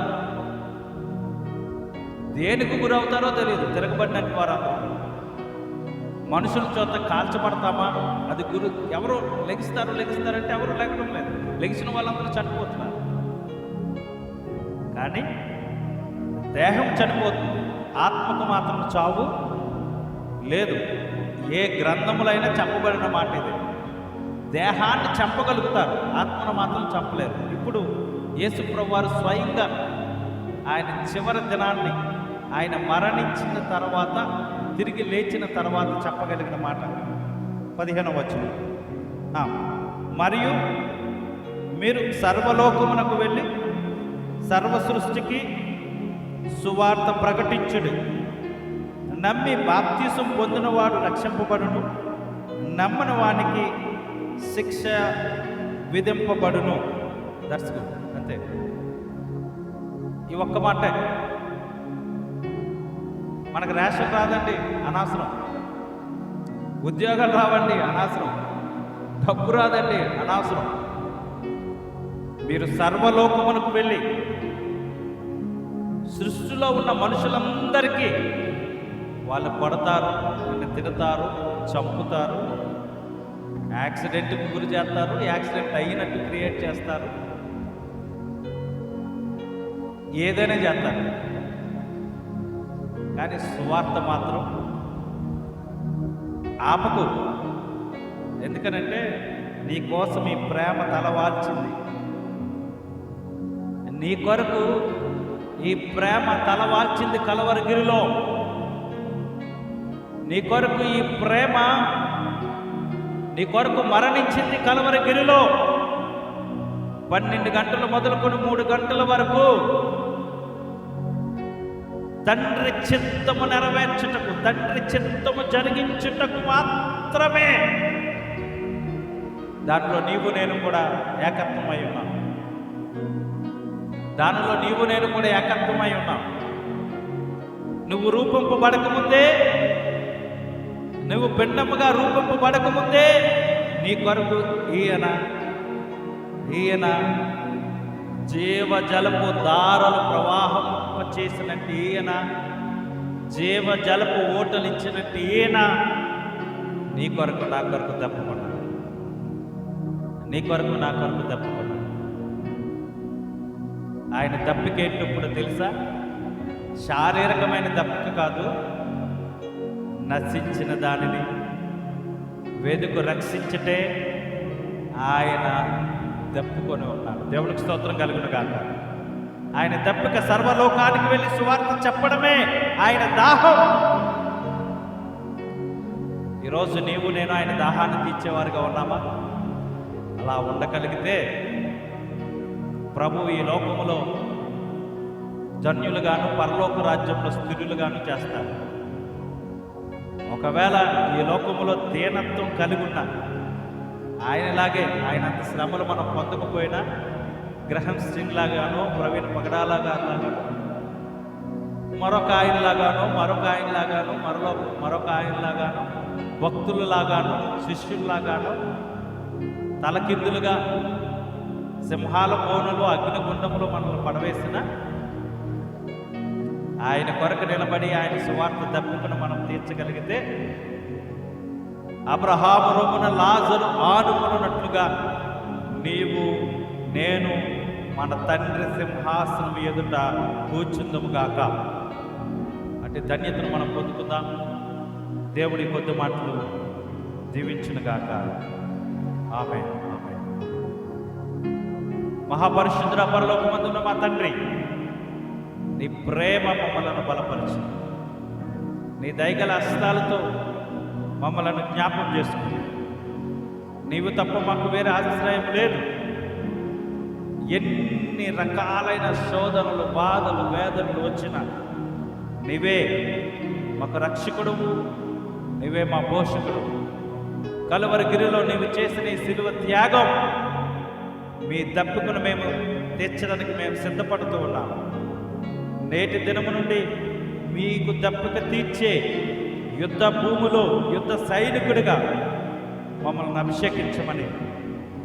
దేనికి గురవుతారో తెలియదు. తిరగబడినట్టు వారందరూ మనుషుల చేత కాల్చబడతామా, అది ఎవరు లెగిస్తారంటే ఎవరు లేకడం లేదు. లెగిసిన వాళ్ళందరూ చనిపోతున్నారు. కానీ దేహం చనిపోతుంది, ఆత్మకు మాత్రం చావు లేదు. ఏ గ్రంథములైనా చెప్పబడిన మాట ఇది. దేహాన్ని చంపగలుగుతారు, ఆత్మను మాత్రం చంపలేరు. ఇప్పుడు యేసు ప్రభువు వారు స్వయంగా ఆయన చివరి దినాన్ని ఆయన మరణించిన తర్వాత తిరిగి లేచిన తర్వాత చెప్పగలిగిన మాట 15వ వచనం. మరియు మీరు సర్వలోకమునకు వెళ్ళి సర్వ సృష్టికి సువార్త ప్రకటించుడు. నమ్మి బాప్తిసం పొందినవాడు రక్షింపబడును, నమ్మని వానికి శిక్ష విధింపబడును. దర్శకుడు అంతే. ఈ ఒక్క మాట. మనకు రేషన్ రాదండి, అనవసరం. ఉద్యోగాలు రావండి, అనవసరం. డబ్బు రాదండి, అనవసరం. మీరు సర్వలోకమునకు వెళ్ళి సృష్టిలో ఉన్న మనుషులందరికీ వాళ్ళు కొడతారు, నిన్ను తిడతారు, చంపుతారు, యాక్సిడెంట్కి గురి చేస్తారు, యాక్సిడెంట్ అయినట్టు క్రియేట్ చేస్తారు, ఏదైనా చేస్తారు. కానీ సువార్త మాత్రం ఆపకు. ఎందుకనంటే నీ కోసం ఈ ప్రేమ తలవాల్చింది. నీ కొరకు ఈ ప్రేమ తలవాల్చింది కలవరగిరిలో. నీ కొరకు ఈ ప్రేమ నీ కొరకు మరణించింది కలవరగిరిలో. 12 గంటలు మొదలుకొని 3 గంటల వరకు తండ్రి చిత్తము నెరవేర్చుటకు, తండ్రి చిత్తము జరిగించుటకు మాత్రమే. దానిలో నీవు నేను కూడా ఏకత్వమై ఉన్నాం. దానిలో నీవు నేను కూడా ఏకత్వమై ఉన్నాం. నువ్వు రూపింపబడకముందే, నువ్వు పిండముగా రూపింపబడకముందే నీ కొరకు ఈయన జీవజలపు దారలు ప్రవాహం చేసినట్టు ఈయన, జీవజలపు ఓటలు ఇచ్చినట్టు ఈయన నీ కొరకు నా కొరకు తప్పకున్నాడు. నీ కొరకు నా కొరకు తప్పకున్నాడు. ఆయన తప్పికేటప్పుడు తెలుసా, శారీరకమైన దప్పిక కాదు, నశించిన దానిని వెదుకు రక్షించటే ఆయన దప్పుకొని ఉన్నాడు. దేవునికి స్తోత్రం కలుగును గాక. ఆయన దప్పిక సర్వలోకానికి వెళ్ళి సువార్త చెప్పడమే ఆయన దాహం. ఈరోజు నీవు నేను ఆయన దాహాన్ని తీర్చేవారుగా ఉన్నామా? అలా ఉండగలిగితే ప్రభు ఈ లోకములో ధన్యులుగాను, పరలోక రాజ్యంలో స్థిరులుగాను చేస్తారు. ఒకవేళ ఈ లోకములో దీనత్వం కలిగి ఉన్న ఆయనలాగే, ఆయనంత శ్రమలు మనం పొందకపోయినా గ్రహం సింగ్ లాగానో, ప్రవీణ్ పగడాలాగానో, మరొక ఆయనలాగానో, మరొక ఆయనలాగానో, భక్తులలాగానో, శిష్యుల్లాగానో తలకిందులుగా సింహాల బోనులు, అగ్నిగుండములు మనల్ని పడవేసిన ఆయన కొరకు నిలబడి ఆయన సువార్త దప్పుకుని మనం తీర్చగలిగితే, అబ్రహాము రొమ్మున లాజరు ఆనుకున్నట్లుగా నీవు నేను మన తండ్రి సింహాసనం ఎదుట కూర్చుందము గాక. అంటే ధన్యతను మనం పొందుకుందాం. దేవుడి కొద్ది మాటలు దీవించును గాక. ఆమేన్. మహాపరిశుద్ధుడ పరలోకమందున్న మా తండ్రి, నీ ప్రేమ మమ్మలను బలపరిచి, నీ దయగల హస్తాలతో మమ్మలను జ్ఞాపకం చేసుకుని, నీవు తప్ప మాకు వేరే ఆశ్రయం లేదు. ఎన్ని రకాలైన శోధనలు, బాధలు, వేదనలు వచ్చినా నీవే మాకు రక్షకుడువు, నీవే మా పోషకుడు. కలువరిగిరిలో నీవు చేసిన ఈ శిలువ త్యాగం, మీ దప్పుకును మేము తీర్చడానికి మేము సిద్ధపడుతూ ఉన్నాము. నేటి దినము నుండి మీకు దప్పుక తీర్చే యుద్ధ భూములో యుద్ధ సైనికుడిగా మమ్మల్ని అభిషేకించమని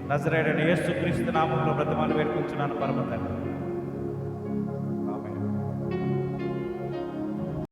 నజరేయుడైన యేసుక్రీస్తు నామములో బ్రతిమాలు వేడుకుంటున్నాను పరమ తండ్రి.